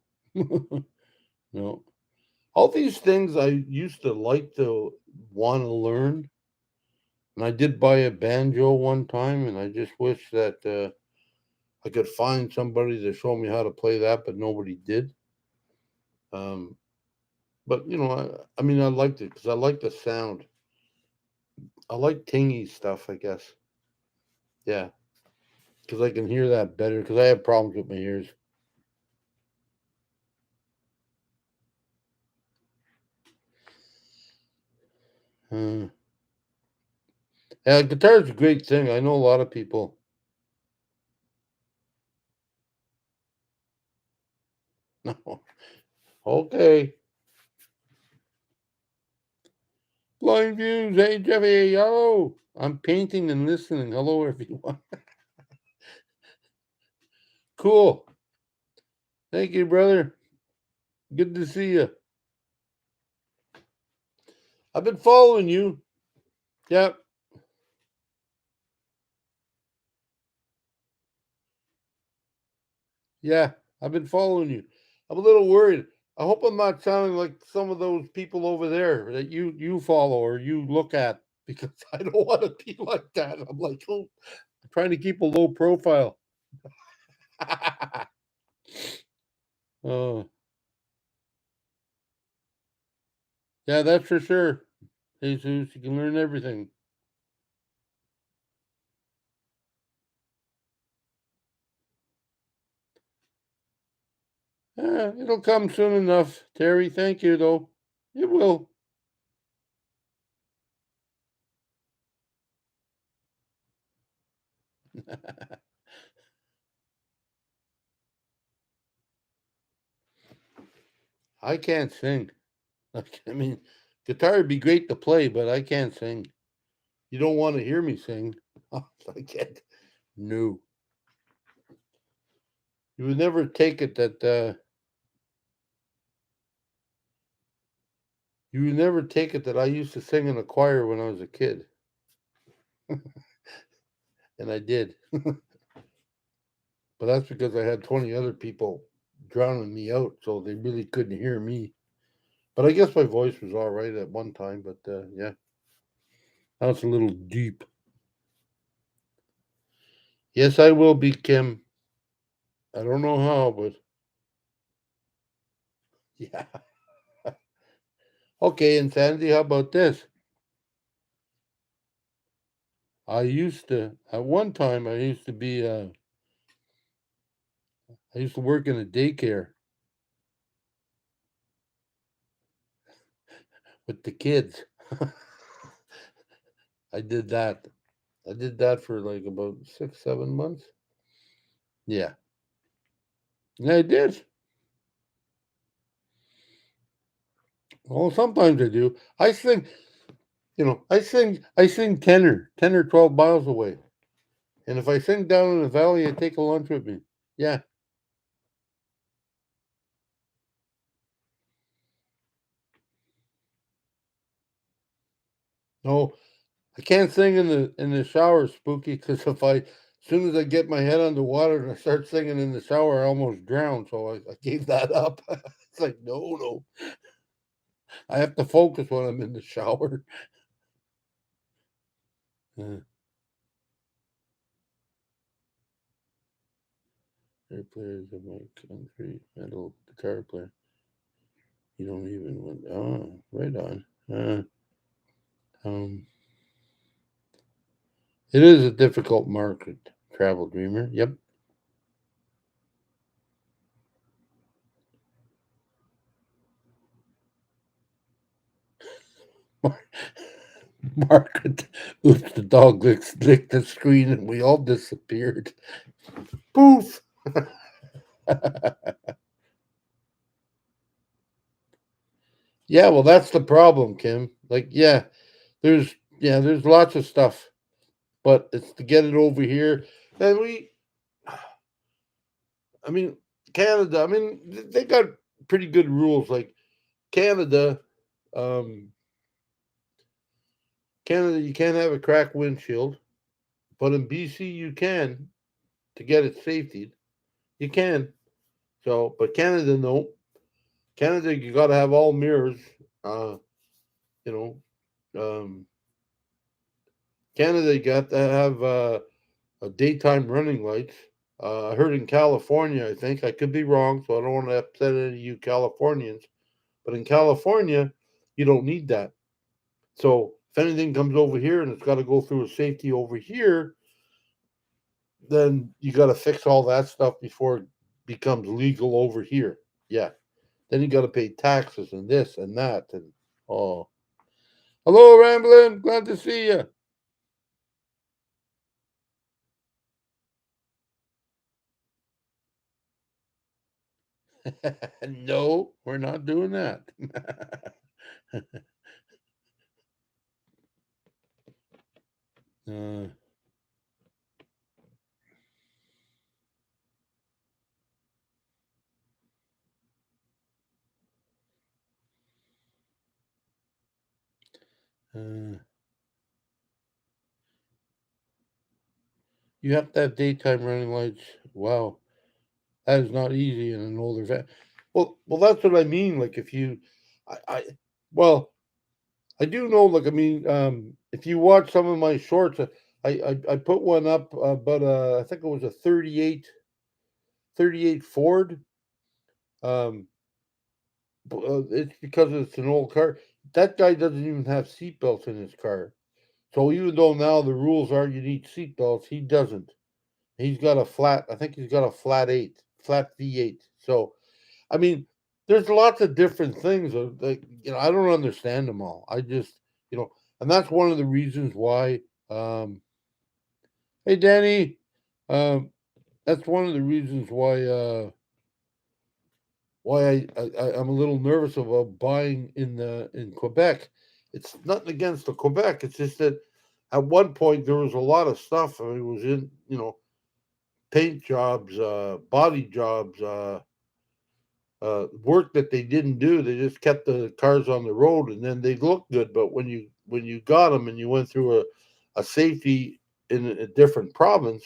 No. All these things I used to like to want to learn. And I did buy a banjo one time, and I just wish that I could find somebody to show me how to play that, but nobody did. Um, but I mean, I liked it because I like the sound. I like tingy stuff, I guess. Yeah, because I can hear that better. Because I have problems with my ears. Uh, yeah, guitar is a great thing. I know a lot of people. No, okay. Blind views. Hey, Jeffy. Hello. I'm painting and listening. Hello, everyone. Cool. Thank you, brother. Good to see you. I've been following you. Yep. Yeah, I've been following you. I'm a little worried. I hope I'm not sounding like some of those people over there that you follow or you look at because I don't want to be like that. I'm like, oh, I'm trying to keep a low profile. Oh, yeah, that's for sure. Jesus, you can learn everything. It'll come soon enough, Terry. Thank you, though. It will. I can't sing. I mean, guitar would be great to play, but I can't sing. You don't want to hear me sing. I can't. No. You would never take it that you would never take it that I used to sing in a choir when I was a kid, and I did. But that's because I had 20 other people drowning me out, so they really couldn't hear me. But I guess my voice was all right at one time. But yeah, that's a little deep. Yes, I will be Kim. I don't know how, but yeah. Okay, Insanity. How about this? I used to at one time. I used to be. I used to work in a daycare with the kids. I did that. I did that for like about 6, 7 months. Yeah, yeah, I did. Well, sometimes I do. I sing. I sing 10 or 12 miles away. And if I sing down in the valley, I take a lunch with me. Yeah, No, I can't sing in the shower, Spooky, because if as soon as I get my head underwater and I start singing in the shower, I almost drown. So I gave that up. It's like no, no, I have to focus when I'm in the shower. Uh, Air players of my country, metal guitar player. You don't even want. Oh, right on. Um, it is a difficult market, Travel Dreamer. Yep. Market. Oops, the dog licked the screen and we all disappeared. Poof. Yeah, well, that's the problem, Kim. Like, there's lots of stuff, but it's to get it over here. And I mean, Canada. I mean, they got pretty good rules. Like Canada, um, Canada, you can't have a cracked windshield, but in BC you can to get it safety. You can. So, but Canada, no. Canada, you got to have all mirrors. Uh, you know, um, Canada, you got to have a daytime running lights. I heard in California, I think I could be wrong, so I don't want to upset any of you Californians. But in California, you don't need that. So if anything comes over here and it's got to go through a safety over here, then you got to fix all that stuff before it becomes legal over here. Yeah. Then you got to pay taxes and this and that and oh, hello, Ramblin'. Glad to see you. No, we're not doing that. uh, uh, you have to have daytime running lights. Wow, that is not easy in an older van. Well, that's what I mean. Like if you, I well, I do know. Like I mean, if you watch some of my shorts, I put one up, but I think it was a 38 Ford. Um, it's because it's an old car. That guy doesn't even have seatbelts in his car. So even though now the rules are you need seatbelts, he doesn't. He's got a flat. I think he's got a flat V8. So I mean, there's lots of different things. Like I don't understand them all. I just and that's one of the reasons why. Um, hey, Danny, um, that's one of the reasons why I'm a little nervous about buying in Quebec. It's nothing against the Quebec. It's just that at one point there was a lot of stuff. I mean, it was in paint jobs, body jobs, work that they didn't do. They just kept the cars on the road, and then they looked good. But when you got them and you went through a safety in a different province,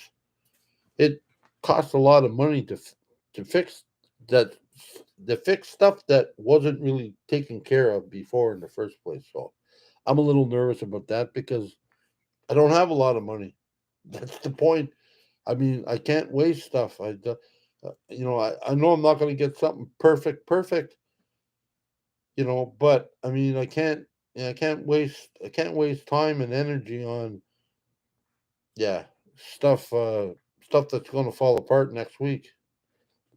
it cost a lot of money to fix that to fix stuff that wasn't really taken care of before in the first place. So I'm a little nervous about that because I don't have a lot of money. That's the point. I mean, I can't waste stuff. I know I'm not going to get something perfect, but I mean, I can't waste time and energy on yeah stuff stuff that's going to fall apart next week.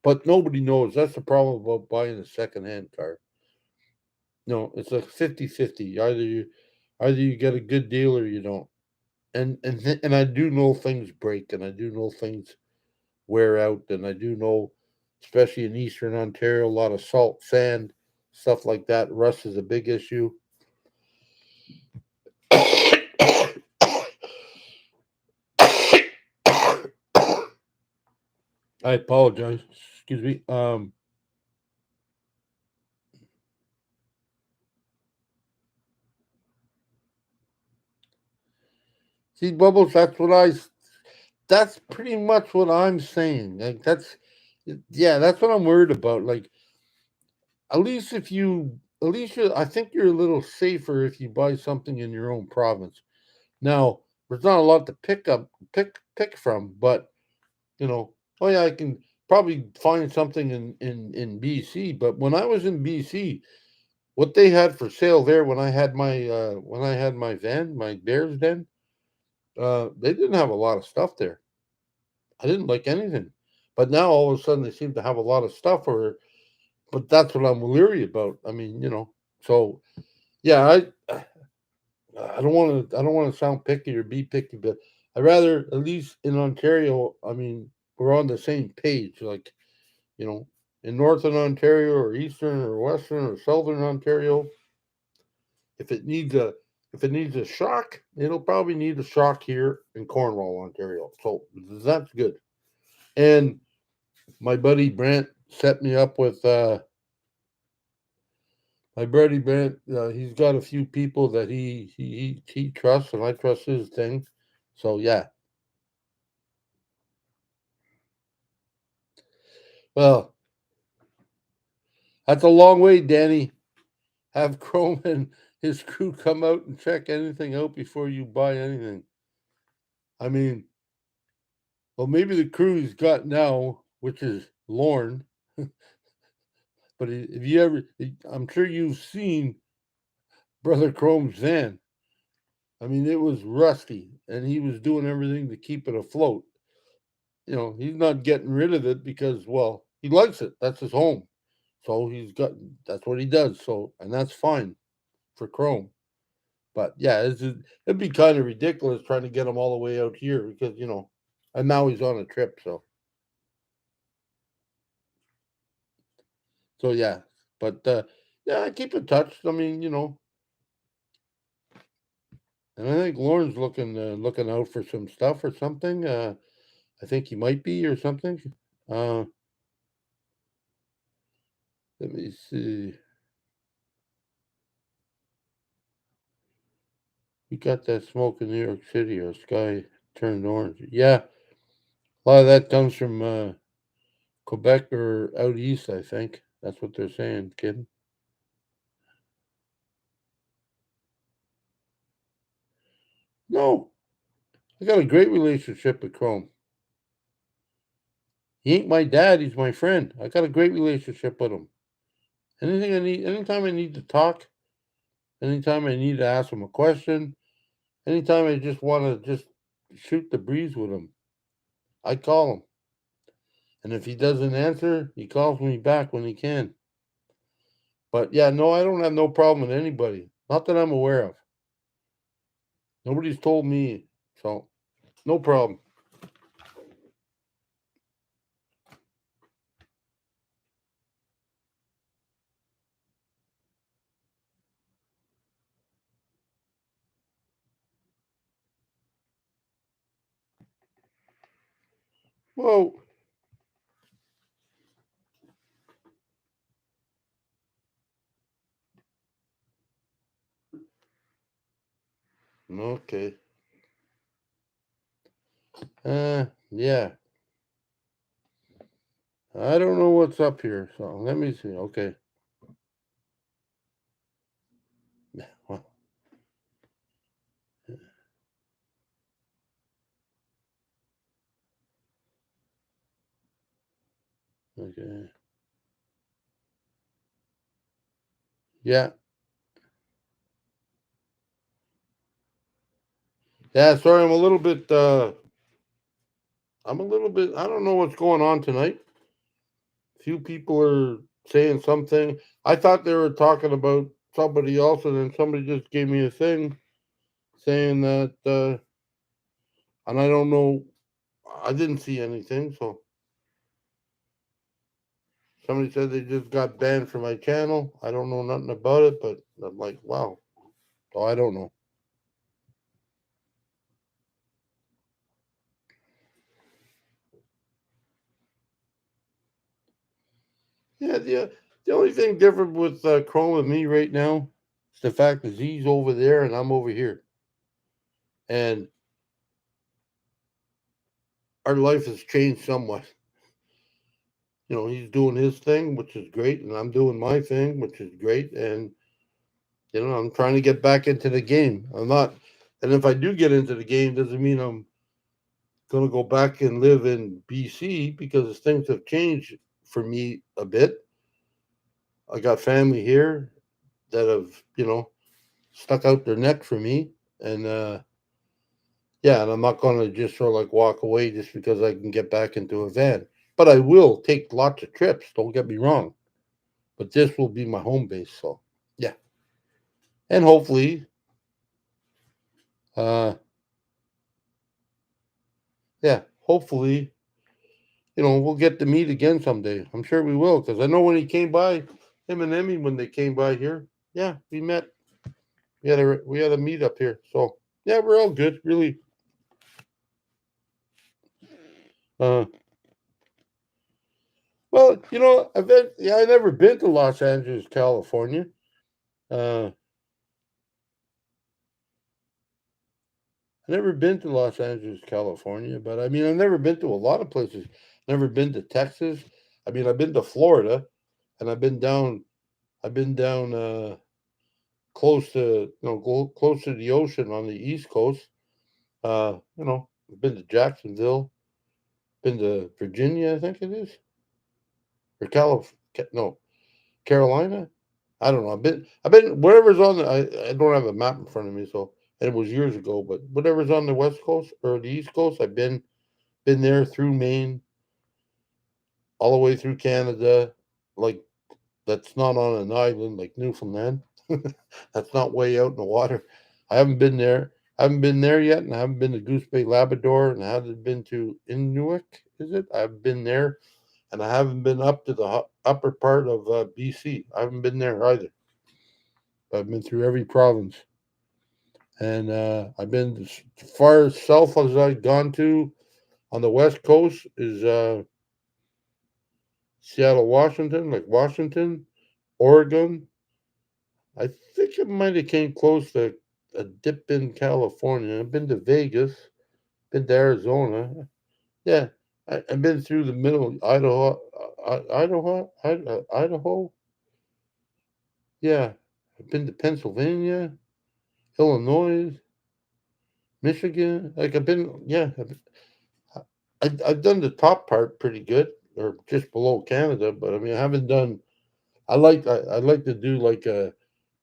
But nobody knows. That's the problem about buying a secondhand car. No, it's like 50-50. Either you get a good deal or you don't. And I do know things break, and I do know things wear out, and I do know, especially in eastern Ontario, a lot of salt, sand, stuff like that. Rust is a big issue. I apologize. Excuse me. See, Bubbles, that's pretty much what I'm saying. Like yeah, that's what I'm worried about. Like at least I think you're a little safer if you buy something in your own province. Now, there's not a lot to pick from, but you know, oh yeah, I can probably find something in BC. But when I was in BC, what they had for sale there when I had my van, my Bears Den, they didn't have a lot of stuff there. I didn't like anything. But now all of a sudden they seem to have a lot of stuff or but that's what I'm leery about. I mean, so yeah, I don't want to sound picky or be picky, but I rather at least in Ontario, I mean, we're on the same page. Like, you know, in Northern Ontario or Eastern or Western or Southern Ontario, if it needs a if it needs a shock, it'll probably need a shock here in Cornwall, Ontario. So that's good. And my buddy Brent set me up with my buddy Brent. He's got a few people that he trusts, and I trust his thing. So yeah, well, that's a long way, Danny. Have Chrome and his crew come out and check anything out before you buy anything. I mean, well, maybe the crew he's got now, which is Lorne, but if you ever, I'm sure you've seen Brother Chrome's van. I mean, it was rusty, and he was doing everything to keep it afloat. He's not getting rid of it because, well, he likes it. That's his home. So that's what he does. So, and that's fine for Chrome. But yeah, it'd be kind of ridiculous trying to get him all the way out here because, and now he's on a trip. So yeah, but yeah, I keep in touch. I mean, and I think Lauren's looking out for some stuff or something. I think he might be or something. Uh, Let me see. We got that smoke in New York City. Our sky turned orange. Yeah, a lot of that comes from Quebec or out east. I think that's what they're saying, kid. No, I got a great relationship with Chrome. He ain't my dad. He's my friend. I got a great relationship with him. Anything I need, anytime I need to talk, anytime I need to ask him a question, anytime I just want to just shoot the breeze with him, I call him. And if he doesn't answer, he calls me back when he can. But yeah, no, I don't have no problem with anybody. Not that I'm aware of. Nobody's told me. So no problem. Well, okay. Yeah. I don't know what's up here. So let me see. Okay. Well, okay. Yeah. Yeah, sorry, I'm a little bit I don't know what's going on tonight. Few people are saying something. I thought they were talking about somebody else and then somebody just gave me a thing saying that and I don't know I didn't see anything, so somebody said they just got banned from my channel. I don't know nothing about it, but I'm like, wow. So I don't know. Yeah, the only thing different with Chrome and me right now is the fact that he's over there and I'm over here. And our life has changed somewhat. He's doing his thing, which is great, and I'm doing my thing, which is great. And I'm trying to get back into the game. I'm not, and if I do get into the game, doesn't mean I'm going to go back and live in BC because things have changed for me a bit. I got family here that have, stuck out their neck for me, and yeah, and I'm not going to just sort of like walk away just because I can get back into a van. But I will take lots of trips. Don't get me wrong. But this will be my home base. So yeah, and hopefully, uh, yeah, hopefully, we'll get to meet again someday. I'm sure we will because I know when he came by, him and Emmy when they came by here, yeah, we met. We had a meet up here. So yeah, we're all good, really. Uh, well, I never been to Los Angeles, California. Uh, I've never been to Los Angeles, California, but I mean, I've never been to a lot of places. Never been to Texas. I mean, I've been to Florida, and I've been down close to close to the ocean on the East Coast. I've been to Jacksonville, been to Virginia, I think it is, or no, Carolina. I don't know. I've been whatever's on the. I don't have a map in front of me, so and it was years ago. But whatever's on the West Coast or the East Coast, I've been there through Maine, all the way through Canada, like that's not on an island like Newfoundland. That's not way out in the water. I haven't been there. I haven't been there yet, and I haven't been to Goose Bay, Labrador, and I haven't been to Inuvik. Is it? I've been there, and I haven't been up to the upper part of BC. I haven't been there either. I've been through every province, and I've been as far south as I've gone to on the west coast is Seattle, Washington, like Washington, Oregon. I think it might have came close to a dip in California. I've been to Vegas, been to Arizona. Yeah, I've been through the middle, Idaho. Yeah, I've been to Pennsylvania, Illinois, Michigan. Like yeah, I've done the top part pretty good, or just below Canada. But I mean, I haven't done. I like to do like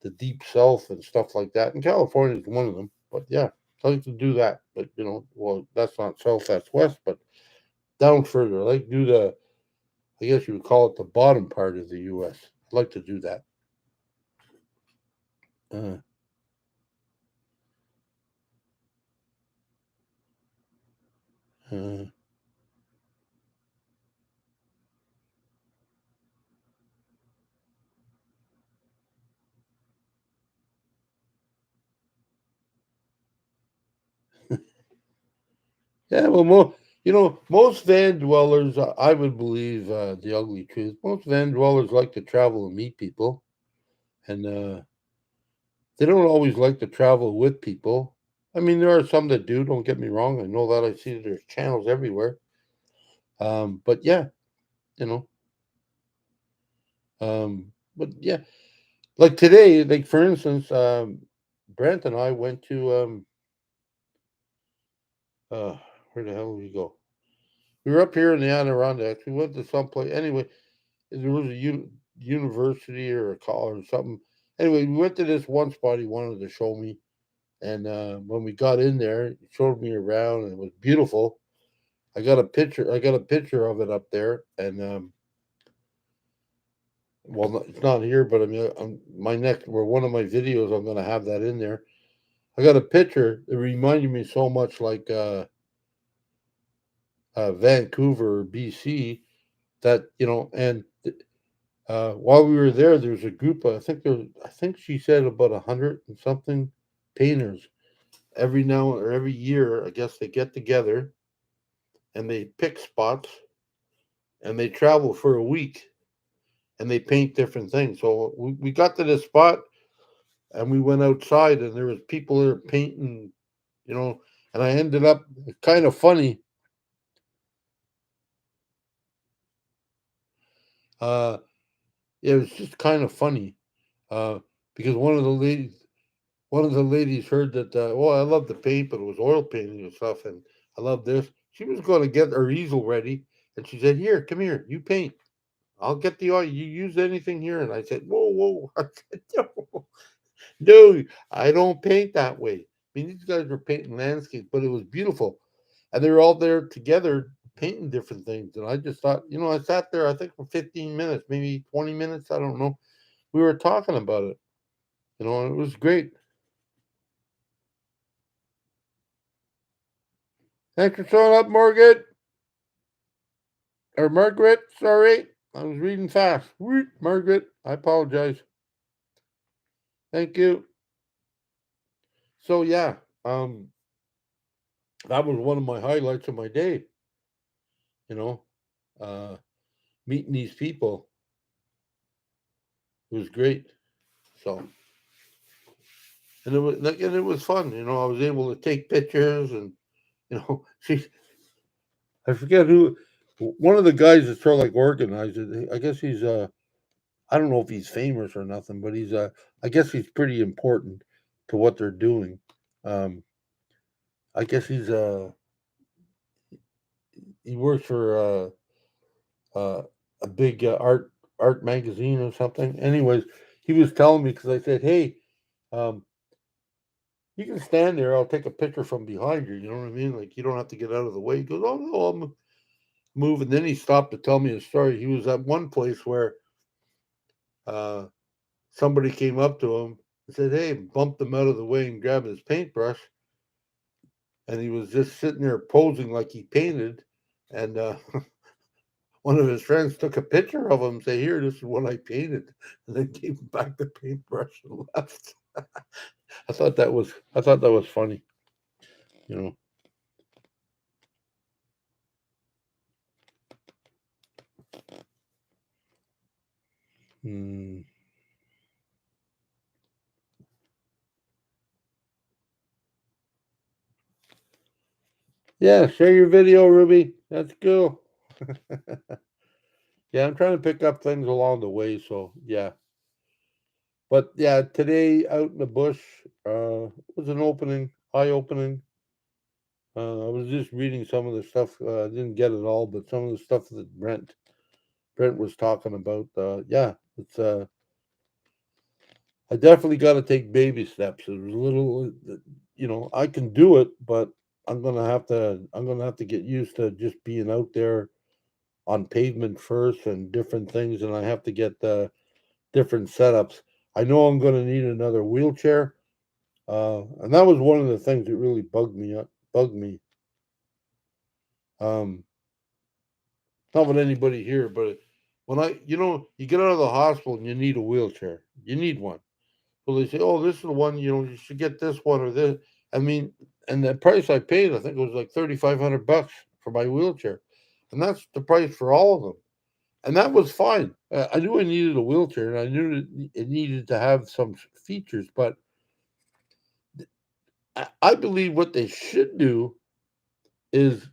the deep south and stuff like that. And California is one of them. But yeah, I like to do that. But well, that's not south, that's west. But down further, I like to do the. I guess you would call it the bottom part of the U.S. I like to do that. Uh, uh, yeah, well, most van dwellers, I would believe the ugly truth. Most van dwellers like to travel and meet people, and they don't always like to travel with people. I mean, there are some that do. Don't get me wrong. I know that. I see there's channels everywhere. But yeah, you know. But yeah, like today, like for instance, Brent and I went to where the hell did we go? We were up here in the Adirondacks. We went to some place. Anyway, there was a university or a college or something. Anyway, we went to this one spot he wanted to show me. And when we got in there, he showed me around, and it was beautiful. I got a picture of it up there, and well, it's not here, but I mean, my next or one of my videos, I'm going to have that in there. I got a picture that reminded me so much like Vancouver, BC, that and while we were there, there was a group. I think she said about 100 and something painters. Every now or every year, I guess they get together and they pick spots and they travel for a week and they paint different things. So we got to this spot and we went outside and there was people there painting, you know, and I ended up kind of funny. Uh, it was just kind of funny, uh, because one of the ladies heard that. Well, I love the paint, but it was oil painting and stuff, and I love this. She was going to get her easel ready, and she said, "Here, come here, you paint. I'll get the oil. You use anything here?" And I said, "Whoa, whoa!" I said, "No, no, I don't paint that way." I mean, these guys were painting landscapes, but it was beautiful, and they were all there together painting different things. And I just thought, I sat there, I think for 15 minutes, maybe 20 minutes, I don't know. We were talking about it, and it was great. Thanks for showing up, Morgan. Or Margaret, sorry. I was reading fast. Margaret, I apologize. Thank you. So yeah, um, that was one of my highlights of my day, you know. Uh Meeting these people. It was great. So and it was fun, I was able to take pictures and she I forget who one of the guys that sort of like organized it. I guess he's I don't know if he's famous or nothing, but he's I guess he's pretty important to what they're doing. Um I guess he works for uh, a big art magazine or something. Anyways, he was telling me because I said, "Hey, um, you can stand there. I'll take a picture from behind you. You know what I mean? Like you don't have to get out of the way." He goes, "Oh no, I'm moving." Then he stopped to tell me a story. He was at one place where uh, somebody came up to him and said, "Hey," bumped him out of the way and grabbed his paintbrush, and he was just sitting there posing like he painted, and one of his friends took a picture of him and say, "Here, this is what I painted," and then gave him back the paintbrush and left. I thought that was funny. You know. Mm. Yeah, share your video, Ruby. That's cool. Yeah, I'm trying to pick up things along the way. So yeah, but yeah, today out in the bush was an eye opening. I was just reading some of the stuff. I didn't get it all, but some of the stuff that Brent was talking about. Yeah, it's I definitely got to take baby steps. It was a little, I can do it, but I'm gonna have to get used to just being out there on pavement first and different things, and I have to get different setups. I know I'm gonna need another wheelchair, and that was one of the things that really bugged me. Um, not with anybody here, but when you get out of the hospital and you need a wheelchair, you need one. So they say, "Oh, this is the one. You should get this one or this." I mean, and the price I paid, I think it was like $3,500 for my wheelchair, and that's the price for all of them. And that was fine. I knew I needed a wheelchair, and I knew it needed to have some features. But I believe what they should do is,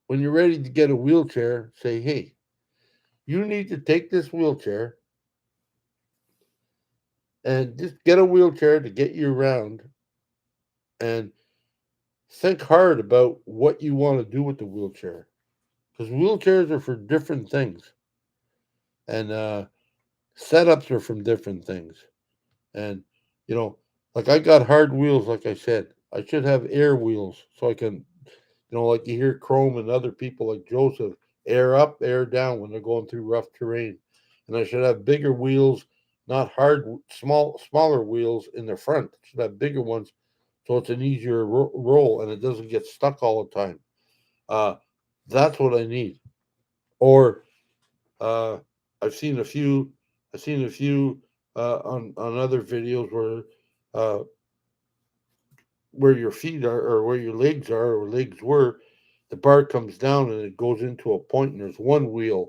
when you're ready to get a wheelchair, say, "Hey, you need to take this wheelchair and just get a wheelchair to get you around, and think hard about what you want to do with the wheelchair, because wheelchairs are for different things, and setups are from different things. And you know, like I got hard wheels, like I said, I should have air wheels so I can, like you hear Chrome and other people like Joseph, air up, air down when they're going through rough terrain. And I should have bigger wheels, not smaller wheels in the front. I should have bigger ones so it's an easier roll and it doesn't get stuck all the time. Uh, that's what I need. Or uh, I've seen a few. I've seen a few on other videos uh, where your feet are or where your legs are or legs were. The bar comes down and it goes into a point, and there's one wheel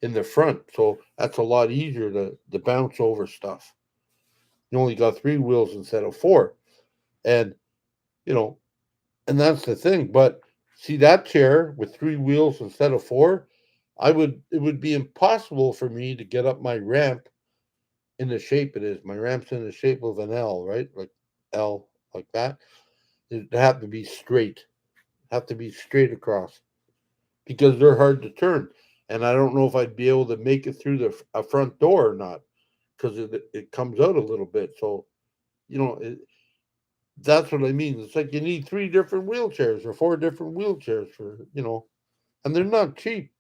in the front, so that's a lot easier to bounce over stuff. You only got three wheels instead of four, and you know, and that's the thing. But see that chair with three wheels instead of four. it would be impossible for me to get up my ramp in the shape it is. My ramp's in the shape of an L, right? Like L, like that. It have to be straight. Have to be straight across because they're hard to turn. And I don't know if I'd be able to make it through the a front door or not because it comes out a little bit. So you know, that's what I mean. It's like you need three different wheelchairs or four different wheelchairs for and they're not cheap.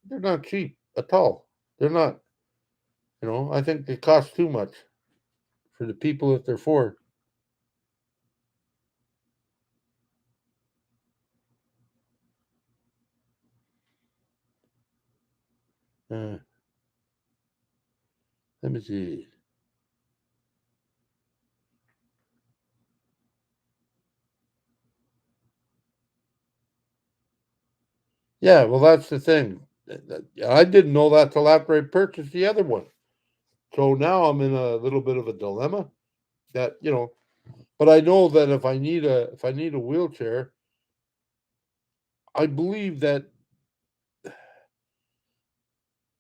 They're not cheap at all. They're not. I think they cost too much for the people that they're for. Uh, Let me see. Yeah, well, that's the thing. I didn't know that till after I purchased the other one. So now I'm in a little bit of a dilemma that, but I know that if I need a wheelchair, I believe that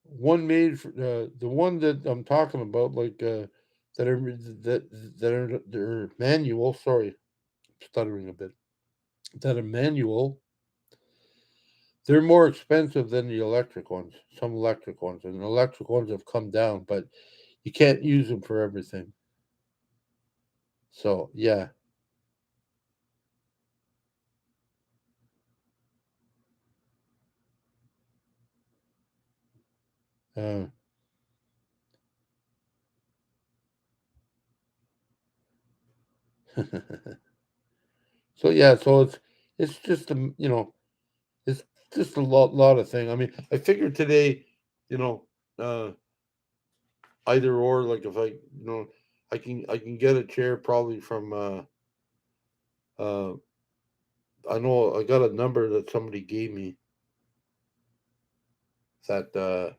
one made for, the one that I'm talking about, like that are they're manual. Sorry, stuttering a bit. That are manual. They're more expensive than the electric ones. Some electric ones, and the electric ones have come down, but you can't use them for everything. So yeah, uh, so yeah, so it's just it's just a lot of thing. I mean, I figured today, you know, uh, either or. Like if I can get a chair probably from uh, I know I got a number that somebody gave me that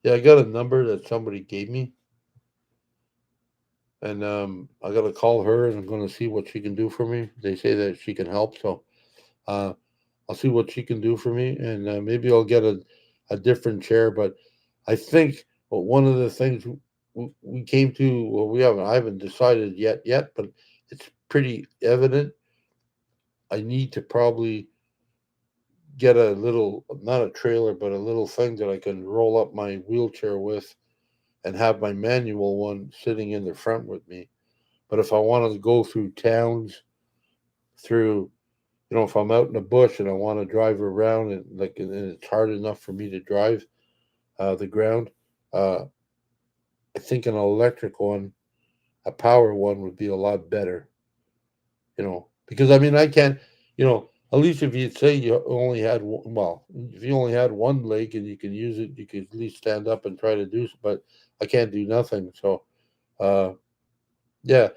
yeah, I got a number that somebody gave me, and I got to call her and I'm going to see what she can do for me. They say that she can help, so uh, I'll see what she can do for me, and maybe I'll get a different chair. But I think one of the things we came to, well, I haven't decided yet, but it's pretty evident. I need to probably get a little, not a trailer, but a little thing that I can roll up my wheelchair with and have my manual one sitting in the front with me. But if I wanted to go through towns, through if I'm out in the bush and I want to drive around and it's hard enough for me to drive the ground, uh, I think an electric one, a power one would be a lot better. Because I mean I can't, at least if you say you only had well, if you only had one leg and you can use it, you could at least stand up and try to do. But I can't do nothing. So uh, yeah,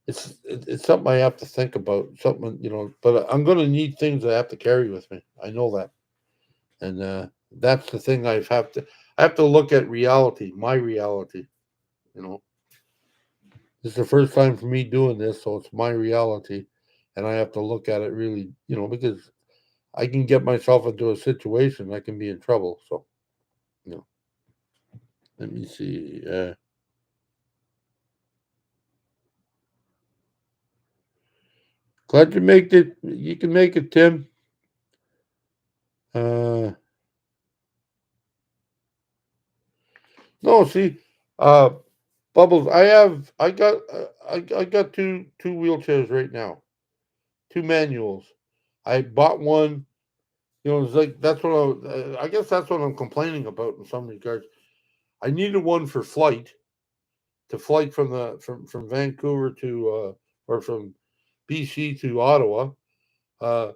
it's something I have to think about. Something but I'm going to need things I have to carry with me. I know that. And that's the thing I have to look at reality, my reality. You know, this is the first time for me doing this, so it's my reality, and I have to look at it really, because I can get myself into a situation, I can be in trouble. So, you know, let me see. Glad you make it. You can make it, Tim. Uh, no, see, uh, Bubbles. I got two wheelchairs right now, two manuals. I bought one. It's like that's what I guess that's what I'm complaining about in some regards. I needed one for flight to flight from Vancouver to or from BC to Ottawa. Uh,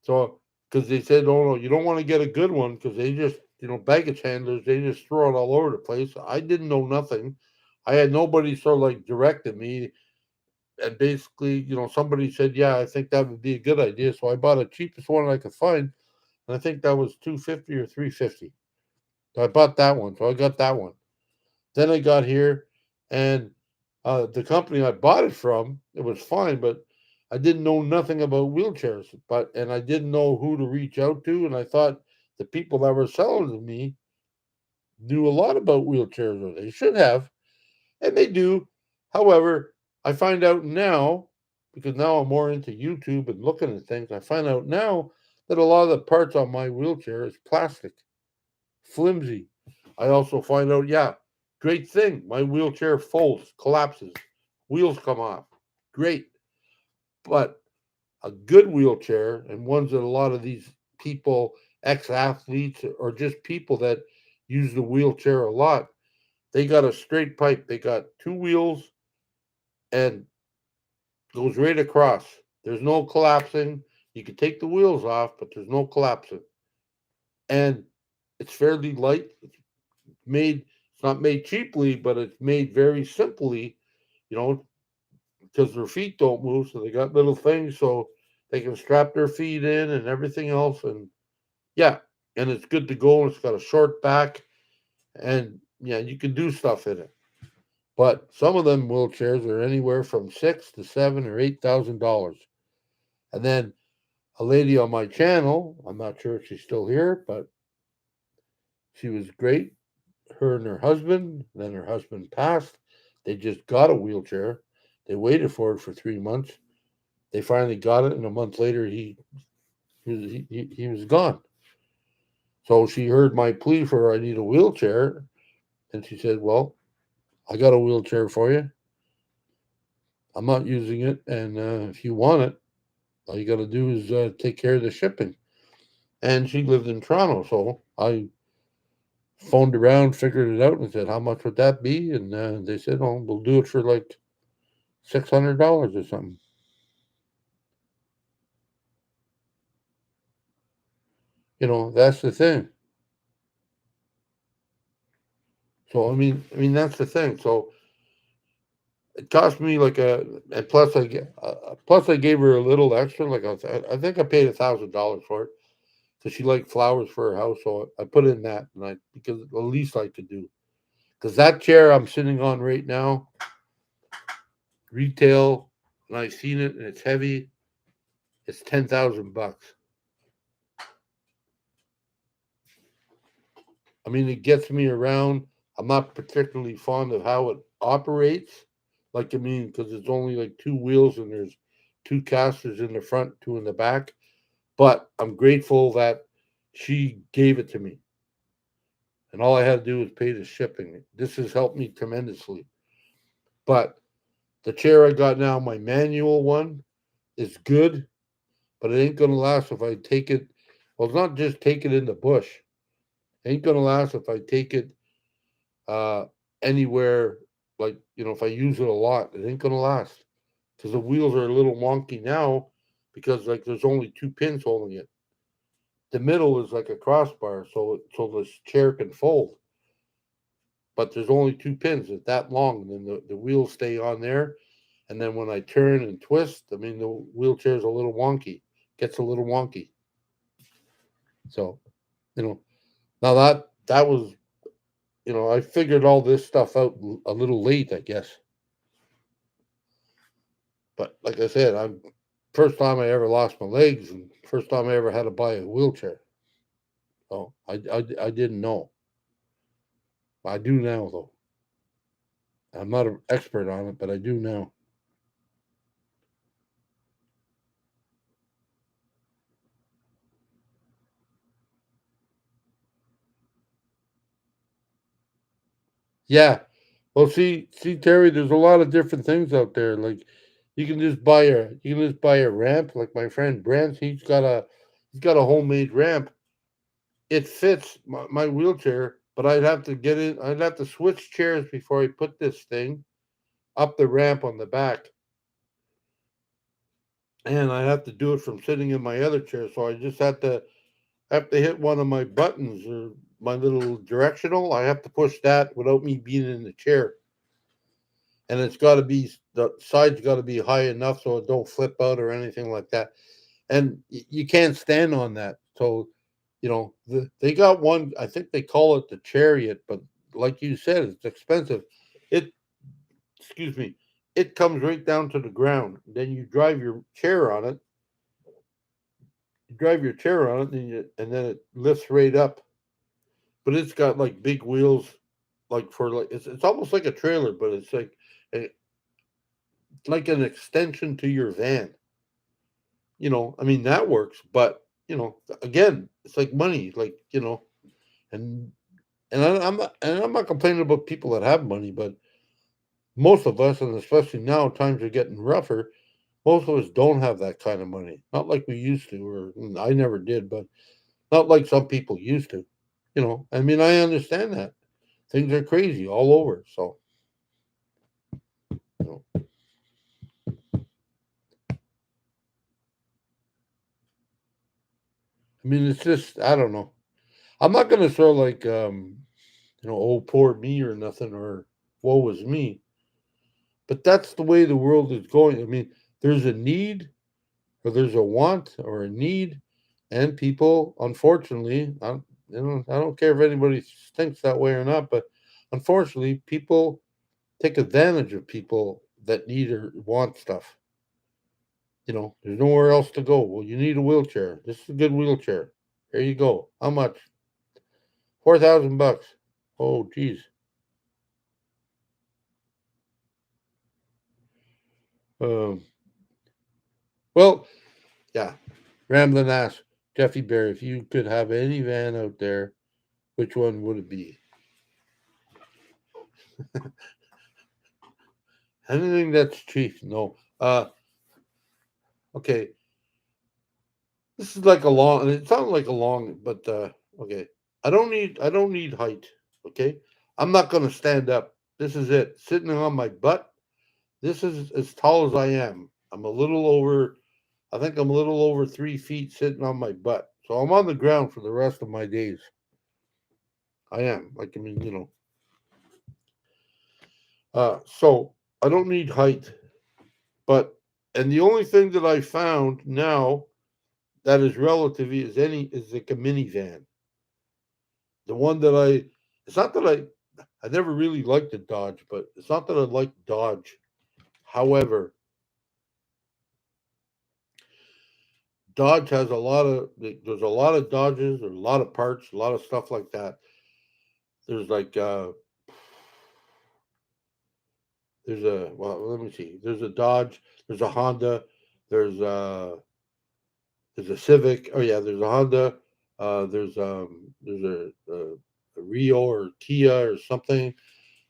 so because they said, oh no, you don't want to get a good one because they just baggage handlers they just throw it all over the place. I didn't know nothing. I had nobody sort of like directed me, and basically somebody said, yeah, I think that would be a good idea. So I bought the cheapest one I could find, and I think that was 250 or 350. So I bought that one. So I got that one. Then I got here, and the company I bought it from, it was fine, but I didn't know nothing about wheelchairs. And I didn't know who to reach out to, and I thought the people that were selling to me knew a lot about wheelchairs, or they should have, and they do. However, I find out now, because now I'm more into YouTube and looking at things, I find out now that a lot of the parts on my wheelchair is plastic, flimsy. I also find out, yeah, great thing. My wheelchair folds, collapses, wheels come off. Great. But a good wheelchair, and ones that a lot of these people, ex athletes, or just people that use the wheelchair a lot, they got a straight pipe. They got two wheels and goes right across. There's no collapsing. You can take the wheels off, but there's no collapsing. And it's fairly light. It's made, it's not made cheaply, but it's made very simply, you know, because their feet don't move. So they got little things so they can strap their feet in and everything else. And yeah, and it's good to go. And it's got a short back. And yeah, you can do stuff in it. But some of them wheelchairs are anywhere from six to seven or $8,000. And then a lady on my channel, I'm not sure if she's still here, but she was great. Her and her husband, then her husband passed. They just got a wheelchair. They waited for it for 3 months. They finally got it, and a month later, he was gone. So she heard my plea for I need a wheelchair, and she said, "Well, I got a wheelchair for you. I'm not using it, and if you want it, all you got to do is take care of the shipping." And she lived in Toronto, so I phoned around, figured it out, and said, "How much would that be?" And they said, "Oh, we'll do it for like $600 or something." That's the thing. So I mean that's the thing. So it cost me like and plus I gave her a little extra. Like I think I paid $1,000 for it because she liked flowers for her house. So I put in that, and I because the least I could do. Because that chair I'm sitting on right now, retail, and I've seen it, and it's heavy. It's $10,000. I mean, it gets me around. I'm not particularly fond of how it operates. Like, I mean, because it's only like two wheels and there's two casters in the front, two in the back. But I'm grateful that she gave it to me. And all I had to do was pay the shipping. This has helped me tremendously. But the chair I got now, my manual one, is good, but it ain't going to last if I take it. Well, it's not just take it in the bush. It ain't going to last if I take it uh, anywhere, like if I use it a lot, it ain't gonna last because the wheels are a little wonky now because like there's only two pins holding it. The middle is like a crossbar, so the chair can fold, but there's only two pins. It's that long, and then the wheels stay on there. And then when I turn and twist, I mean the wheelchair's a little wonky, gets a little wonky. So you know now that was I figured all this stuff out a little late, I guess. But like I said, I'm first time I ever lost my legs, and first time I ever had to buy a wheelchair. So I didn't know. I do now though. I'm not an expert on it, but I do now. Yeah. Well, see, Terry, there's a lot of different things out there. Like you can just buy a ramp. Like my friend Brent, he's got a homemade ramp. It fits my wheelchair, but I'd have to get in. I'd have to switch chairs before I put this thing up the ramp on the back, and I have to do it from sitting in my other chair. So I just have to hit one of my buttons or my little directional. I have to push that without me being in the chair, and it's got to be the sides got to be high enough so it don't flip out or anything like that. And you can't stand on that. So they got one. I think they call it the chariot, but like you said, it's expensive. It excuse me. It comes right down to the ground. Then you drive your chair on it you drive your chair on it, and then it lifts right up. But it's got like big wheels, like for like it's almost like a trailer, but it's like an extension to your van. I mean that works, but again, it's like money, like and I'm not complaining about people that have money, but most of us, and especially now, times are getting rougher. Most of us don't have that kind of money. Not like we used to, or I never did, but not like some people used to. I mean, I understand that things are crazy all over. So, you know, I mean, it's just I don't know. I'm not gonna throw like oh poor me or nothing or woe is me, but that's the way the world is going. I mean, there's a need or there's a want or a need, and people, unfortunately, I don't care if anybody thinks that way or not, but unfortunately, people take advantage of people that need or want stuff. There's nowhere else to go. Well, you need a wheelchair. This is a good wheelchair. Here you go. How much? $4,000. Oh, geez. Um, well, yeah. Ramblin' ass Jeffy Bear, if you could have any van out there, which one would it be? Anything that's cheap? No. Okay. This is like a long. It sounds like a long, but okay. I don't need height. Okay. I'm not gonna stand up. This is it. Sitting on my butt. This is as tall as I am. I'm a little over. I think I'm a little over 3 feet sitting on my butt. So I'm on the ground for the rest of my days. I am. Like I mean, so I don't need height, but and the only thing that I found now that is relatively is like a minivan. The one that it's not that I never really liked the Dodge, but it's not that I like Dodge. However, Dodge has there's a lot of Dodges, there's a lot of parts, a lot of stuff like that. There's like there's a well, let me see. There's a Dodge, there's a Honda, there's there's a Civic. Oh yeah, there's a Honda. There's a Rio or Kia or something,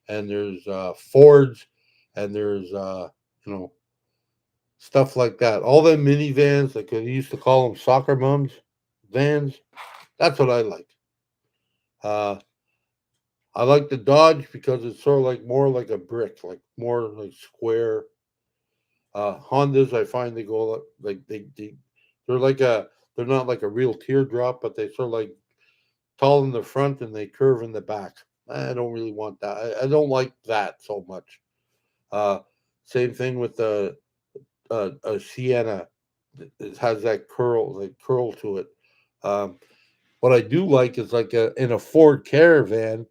and there's Fords, and there's you know stuff like that. All them minivans, like they used to call them soccer moms vans. That's what I like. Uh, I like the Dodge because it's sort of like more like a brick, like more like square. Hondas, I find they go like they're like they're not like a real teardrop, but they sort of like tall in the front and they curve in the back. I don't really want that. I don't like that so much. Uh, Same thing with the a Sienna. It has that curl to it. Um, what I do like is like in a Ford Caravan,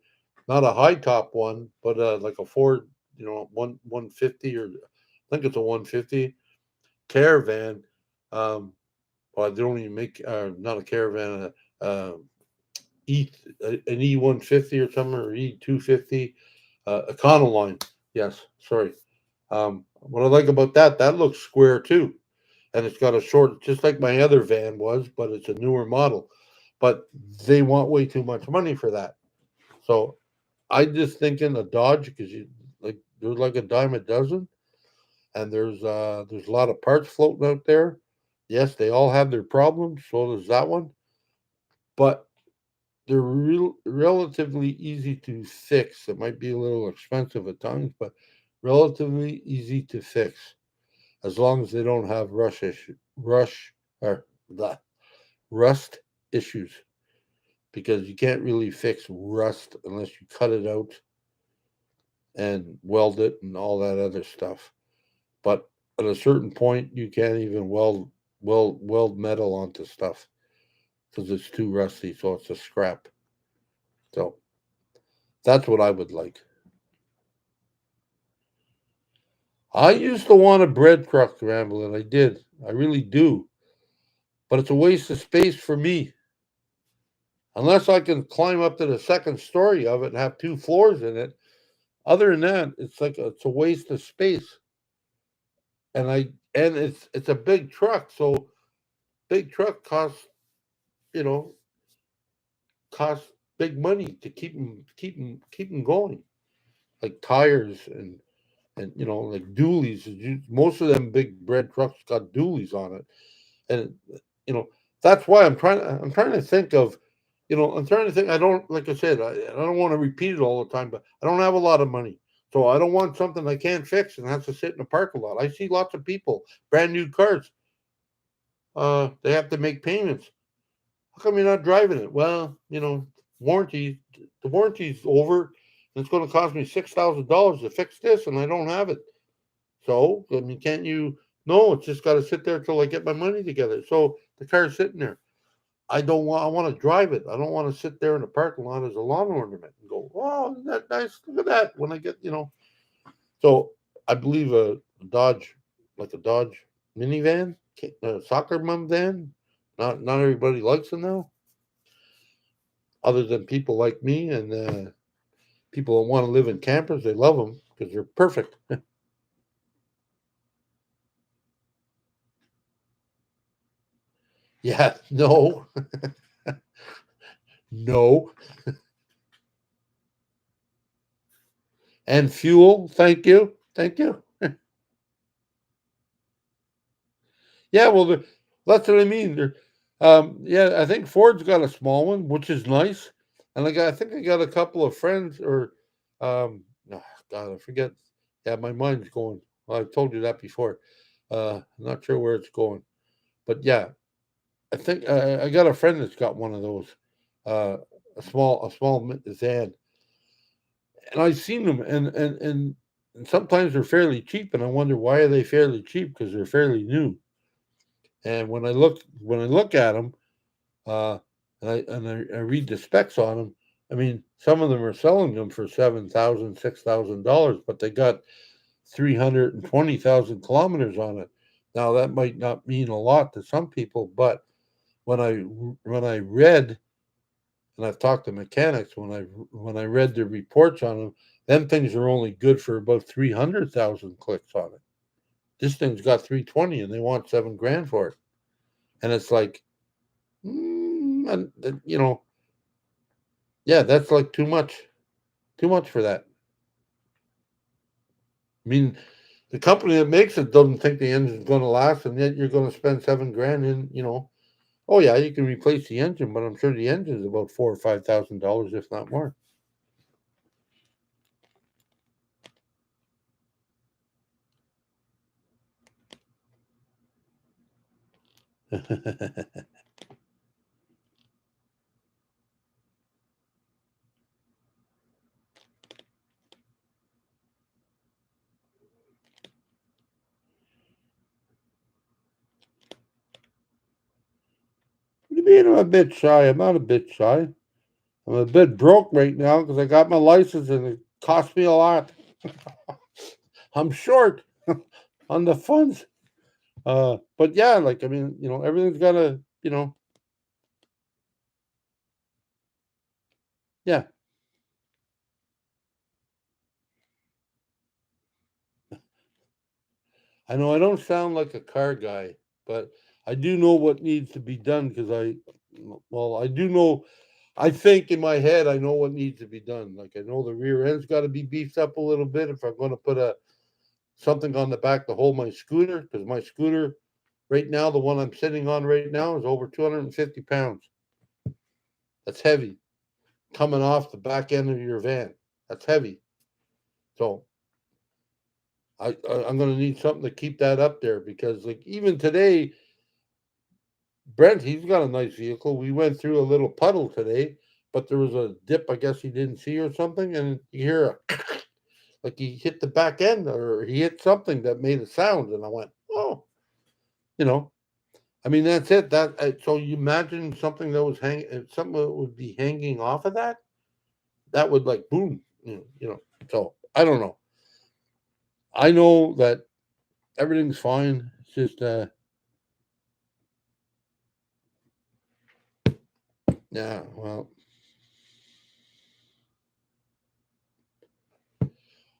not a high top one, but like a Ford, 150 or I think it's a 150 Caravan. Um, well, they don't even make not a Caravan, E an E 150 or something or E 250, Econoline. Yes, sorry. What I like about that looks square too, and it's got a short, just like my other van was, but it's a newer model. But they want way too much money for that. So I just thinking a Dodge because you like there's like a dime a dozen, and there's a lot of parts floating out there. Yes, they all have their problems. So does that one, but they're relatively easy to fix. It might be a little expensive at times, but relatively easy to fix as long as they don't have rush or the rust issues because you can't really fix rust unless you cut it out and weld it and all that other stuff. But at a certain point, you can't even weld metal onto stuff because it's too rusty. So it's a scrap. So that's what I would like. I used to want a bread truck, Ramblin'. I did. I really do. but it's a waste of space for me. Unless I can climb up to the second story of it and have two floors in it. Other than that, it's a waste of space. And it's a big truck, so big truck you know costs big money to keep them going, like tires and like dualies. Most of them big bread trucks got dualies on it, and you know that's why I'm trying to think of, I'm trying to think. I don't like I said I don't want to repeat it all the time, but I don't have a lot of money, so I don't want something I can't fix and has to sit in a parking lot. I see lots of people, brand new cars, they have to make payments. How come you're not driving it? Well, warranty the warranty's over, and it's going to cost me $6,000 to fix this, and I don't have it. So, I mean, can't you? No, it's just got to sit there till I get my money together. So the car's sitting there. I don't want. I want to drive it. I don't want to sit there in the parking lot as a lawn ornament and go, "Oh, isn't that nice? Look at that." When I get. So I believe a Dodge, like a Dodge minivan, a soccer mom van. Not everybody likes them now, other than people like me and people that want to live in campers. They love them because they're perfect. Yeah, no, no, and fuel. Thank you. Yeah, well, that's what I mean. Yeah, I think Ford's got a small one, which is nice, and I think I got a couple of friends or, oh, God, I forget. Yeah, my mind's going. Well, I've told you that before. I'm not sure where it's going, but yeah, I think I got a friend that's got one of those, uh, a small Zan, and I've seen them, and sometimes they're fairly cheap, and I wonder why are they fairly cheap because they're fairly new. And when I look at them, uh, and I read the specs on them, I mean, some of them are selling them for 7,000, $6,000, but they got 320,000 kilometers on it. Now that might not mean a lot to some people, but when I read and I've talked to mechanics when I read the reports on them things are only good for about 300,000 clicks on it. This thing's got 320, and they want 7 grand for it, and it's like, yeah, that's like too much for that. I mean, the company that makes it doesn't think the engine's going to last, and yet you're going to spend 7 grand in. Oh yeah, you can replace the engine, but I'm sure the engine is about $4 or $5,000, if not more. What do you mean I'm a bit shy? I'm not a bit shy. I'm a bit broke right now because I got my license and it cost me a lot. I'm short on the funds. But yeah, like I mean, everything's gotta, yeah. I know I don't sound like a car guy, but I do know what needs to be done because well, I do know. I think in my head, I know what needs to be done. Like I know the rear end's got to be beefed up a little bit if I'm going to put a something on the back to hold my scooter, because my scooter right now, the one I'm sitting on right now, is over 250 pounds. That's heavy coming off the back end of your van. That's heavy. So I'm going to need something to keep that up there because like even today, Brent, he's got a nice vehicle. We went through a little puddle today, but there was a dip I guess he didn't see or something, and you hear like he hit the back end or he hit something that made a sound, and I went, oh, you know. I mean, that's it. So you imagine something that was something that would be hanging off of that. That would like boom, So I don't know. I know that everything's fine. It's just Yeah,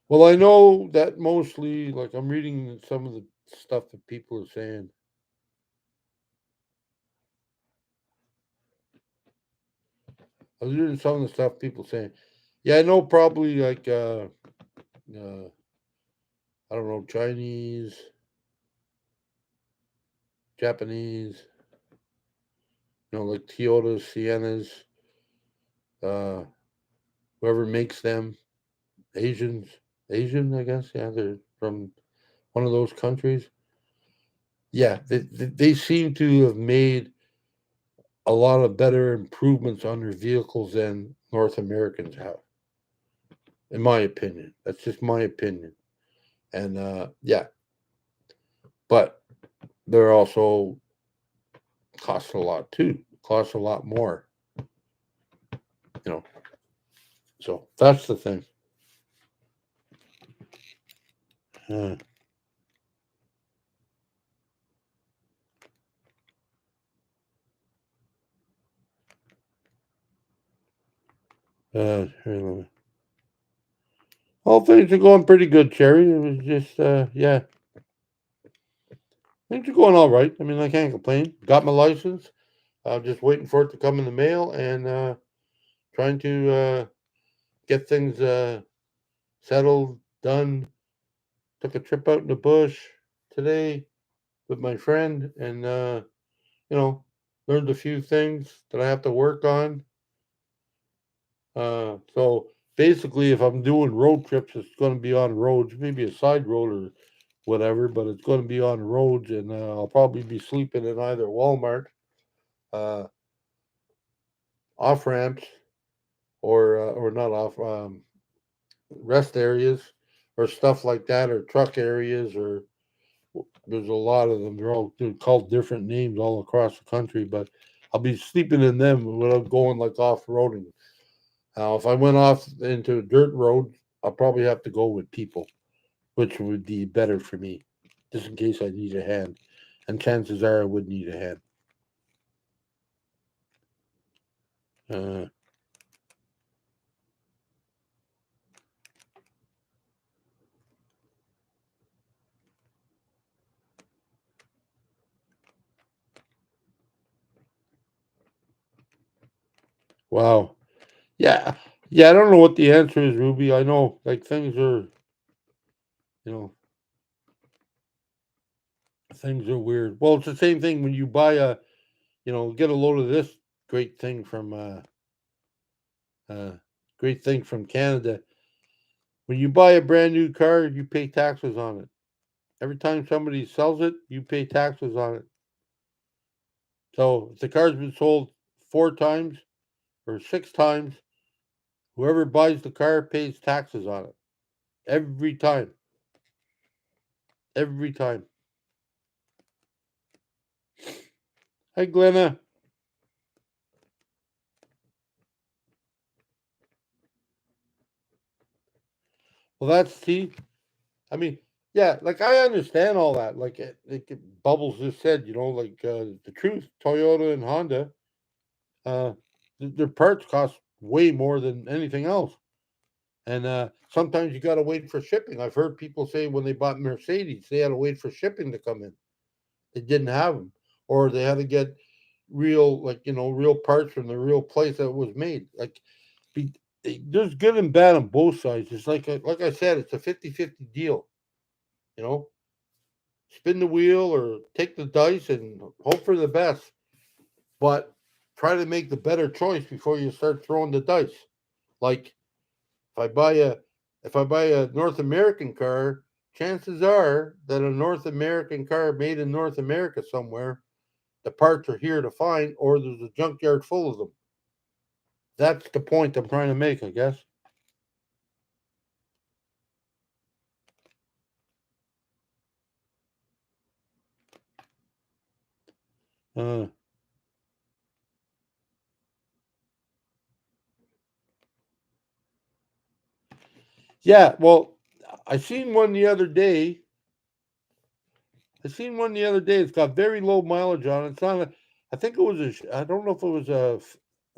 well, I know that mostly, like, I'm reading some of the stuff that people are saying. I was reading some of the stuff people saying. Yeah, I know probably like I don't know, Chinese, Japanese, like Toyotas, Siennas, uh, whoever makes them, Asians, Asian, I guess. Yeah, they're from one of those countries. Yeah, they seem to have made a lot of better improvements on their vehicles than North Americans have, in my opinion. That's just my opinion. And yeah, but they're also cost a lot too. Cost a lot more, you know. So that's the thing. Uh, here, all things are going pretty good, Cherry. It was just, yeah, things are going all right. I mean, I can't complain. Got my license. Just waiting for it to come in the mail and trying to get things settled, done. Took a trip out in the bush today with my friend and, you know, learned a few things that I have to work on. So basically, if I'm doing road trips, it's going to be on roads, maybe a side road or whatever, but it's going to be on roads, and I'll probably be sleeping in either Walmart, uh, off ramps, or not off rest areas, or stuff like that, or truck areas, or there's a lot of them. They're called different names all across the country, but I'll be sleeping in them without going like off roading. If I went off into a dirt road, I'll probably have to go with people, which would be better for me, just in case I need a hand. And chances are I would need a hand. Uh, wow. Yeah. Yeah, I don't know what the answer is, Ruby. I know, like, you know, things are weird. Well, it's the same thing when you buy get a load of this great thing from, uh, great thing from Canada. When you buy a brand new car, you pay taxes on it. Every time somebody sells it, you pay taxes on it. So if the car's been sold 4 times or 6 times, whoever buys the car pays taxes on it every time. Every time. Hi, Glenna. Well, that's see. I mean, yeah, like I understand all that. Like Bubbles just said, like the truth. Toyota and Honda, uh, their parts cost way more than anything else, and sometimes you got to wait for shipping. I've heard people say when they bought Mercedes, they had to wait for shipping to come in. They didn't have them, or they had to get real parts from the real place that it was made. Be, there's good and bad on both sides. It's like I said, it's a 50-50 deal. You know, spin the wheel or take the dice and hope for the best, but try to make the better choice before you start throwing the dice. Like if I buy a if I buy a North American car, chances are that a North American car made in North America somewhere, the parts are here to find, or there's a junkyard full of them. That's the point I'm trying to make, I guess. Uh, yeah, well, I seen one the other day. I seen one the other day. It's got very low mileage on it. It's not a. I think it was a. I don't know if it was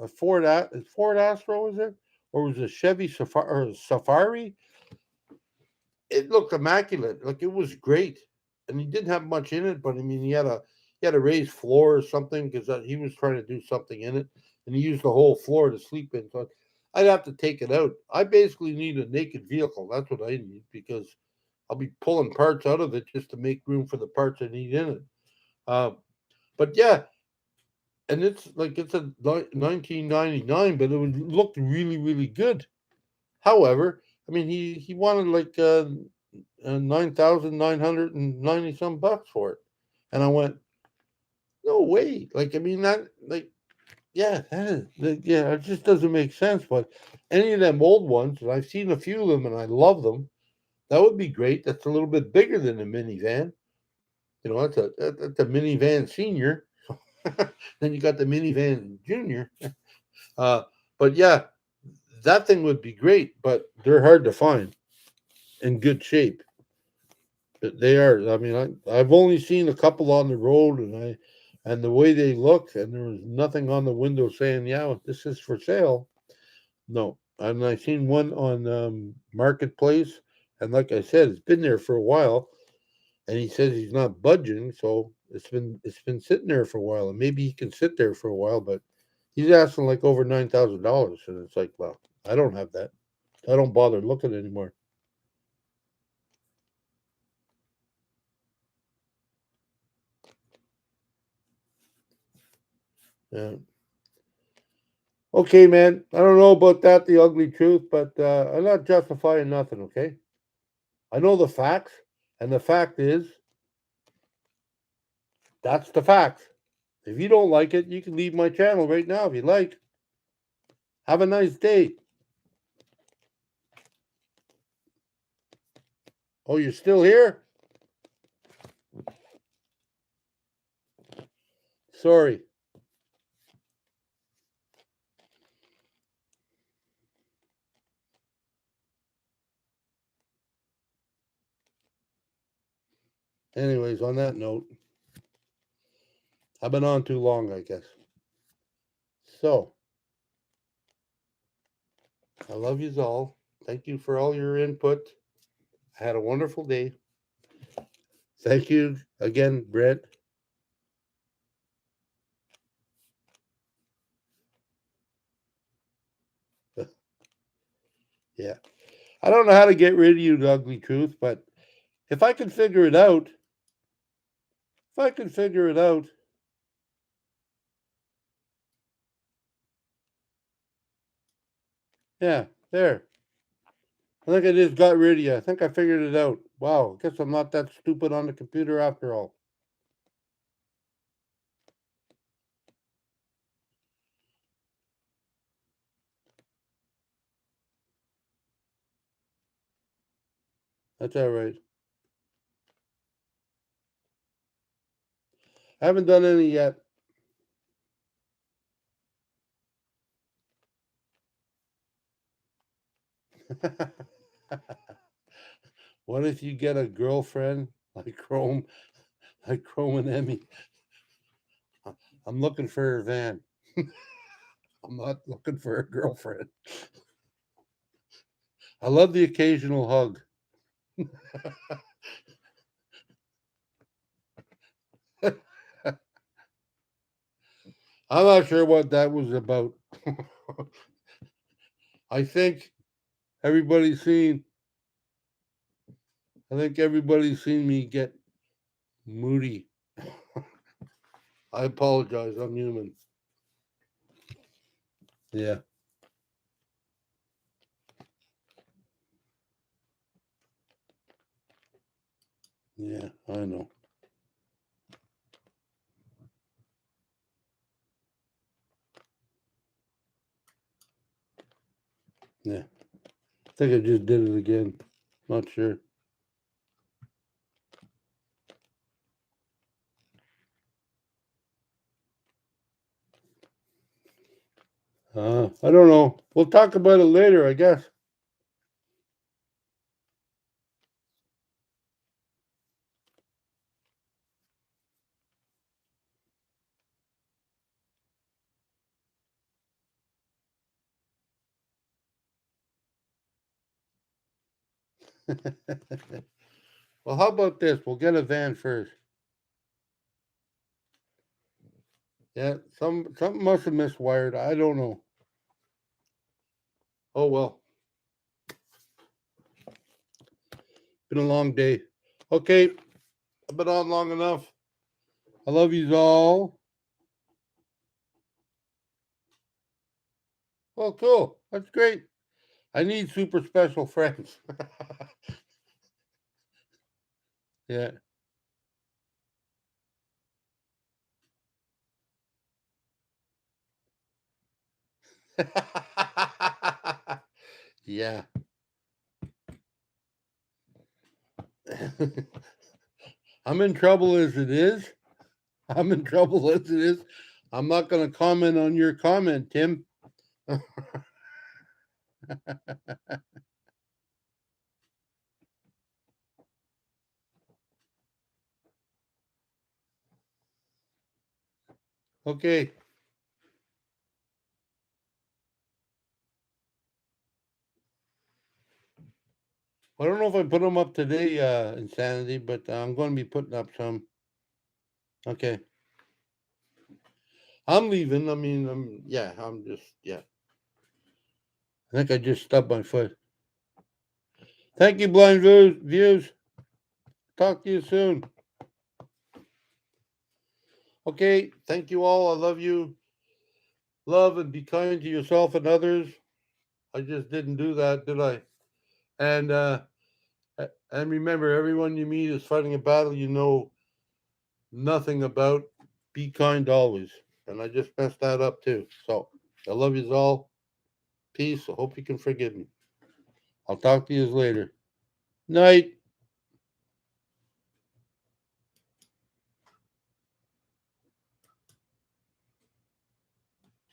a Ford Astro, was it, or was it a Chevy Safari? It looked immaculate. Like it was great, and he didn't have much in it. But I mean, he had a raised floor or something because he was trying to do something in it, and he used the whole floor to sleep in. So I'd have to take it out. I basically need a naked vehicle. That's what I need because I'll be pulling parts out of it just to make room for the parts I need in it. Uh, but yeah, and it's a 1999, but it would look really really good. However, I mean he wanted like 9,990 some bucks for it, and I went, no way. Like I mean that like yeah yeah, it just doesn't make sense. But any of them old ones, and I've seen a few of them, and I love them. That would be great. That's a little bit bigger than a minivan. You know, that's a minivan senior. Then you got the minivan junior. Uh, but yeah, that thing would be great. But they're hard to find in good shape. They are. I mean, I've only seen a couple on the road, and the way they look, and there was nothing on the window saying, "Yeah, this is for sale." No, and I seen one on Marketplace, and like I said, it's been there for a while, and he says he's not budging, so it's been sitting there for a while, and maybe he can sit there for a while, but he's asking like over $9,000, and it's like, well, I don't have that. I don't bother looking anymore. Yeah. Okay, man. I don't know about that, the ugly truth, but I'm not justifying nothing, okay? I know the facts, and the fact is, that's the fact. If you don't like it, you can leave my channel right now if you like. Have a nice day. Oh, you're still here? Sorry. Anyways, on that note, I've been on too long, I guess. So, I love yous all. Thank you for all your input. I had a wonderful day. Thank you again, Brett. Yeah. I don't know how to get rid of you, the ugly truth, but if I can figure it out, if I can figure it out, yeah, there. I think I just got rid of you. I think I figured it out. Wow, I guess I'm not that stupid on the computer after all. That's all right. I haven't done any yet. What if you get a girlfriend like Chrome and Emmy? I'm looking for a van. I'm not looking for a girlfriend. I love the occasional hug. I'm not sure what that was about. I think everybody's seen. I think everybody's seen me get moody. I apologize. I'm human. Yeah, yeah, I know. Yeah, I think I just did it again. Not sure. I don't know. We'll talk about it later, I guess. Well, how about this? We'll get a van first. Yeah, something must have miswired. I don't know. Oh well, been a long day. Okay, I've been on long enough. I love you all. Well, cool. That's great. I need super special friends. Yeah. Yeah. I'm in trouble as it is. I'm in trouble as it is. I'm not going to comment on your comment, Tim. Okay. I don't know if I put them up today, Insanity, but I'm going to be putting up some. Okay. I'm leaving. I mean, yeah, I'm just, yeah. I think I just stubbed my foot. Thank you, blind views. Talk to you soon. Okay. Thank you all. I love you. Love and be kind to yourself and others. I just didn't do that, did I? And and remember, everyone you meet is fighting a battle you know nothing about. Be kind always. And I just messed that up too. So I love you all. Peace. I hope you can forgive me. I'll talk to you later. Night.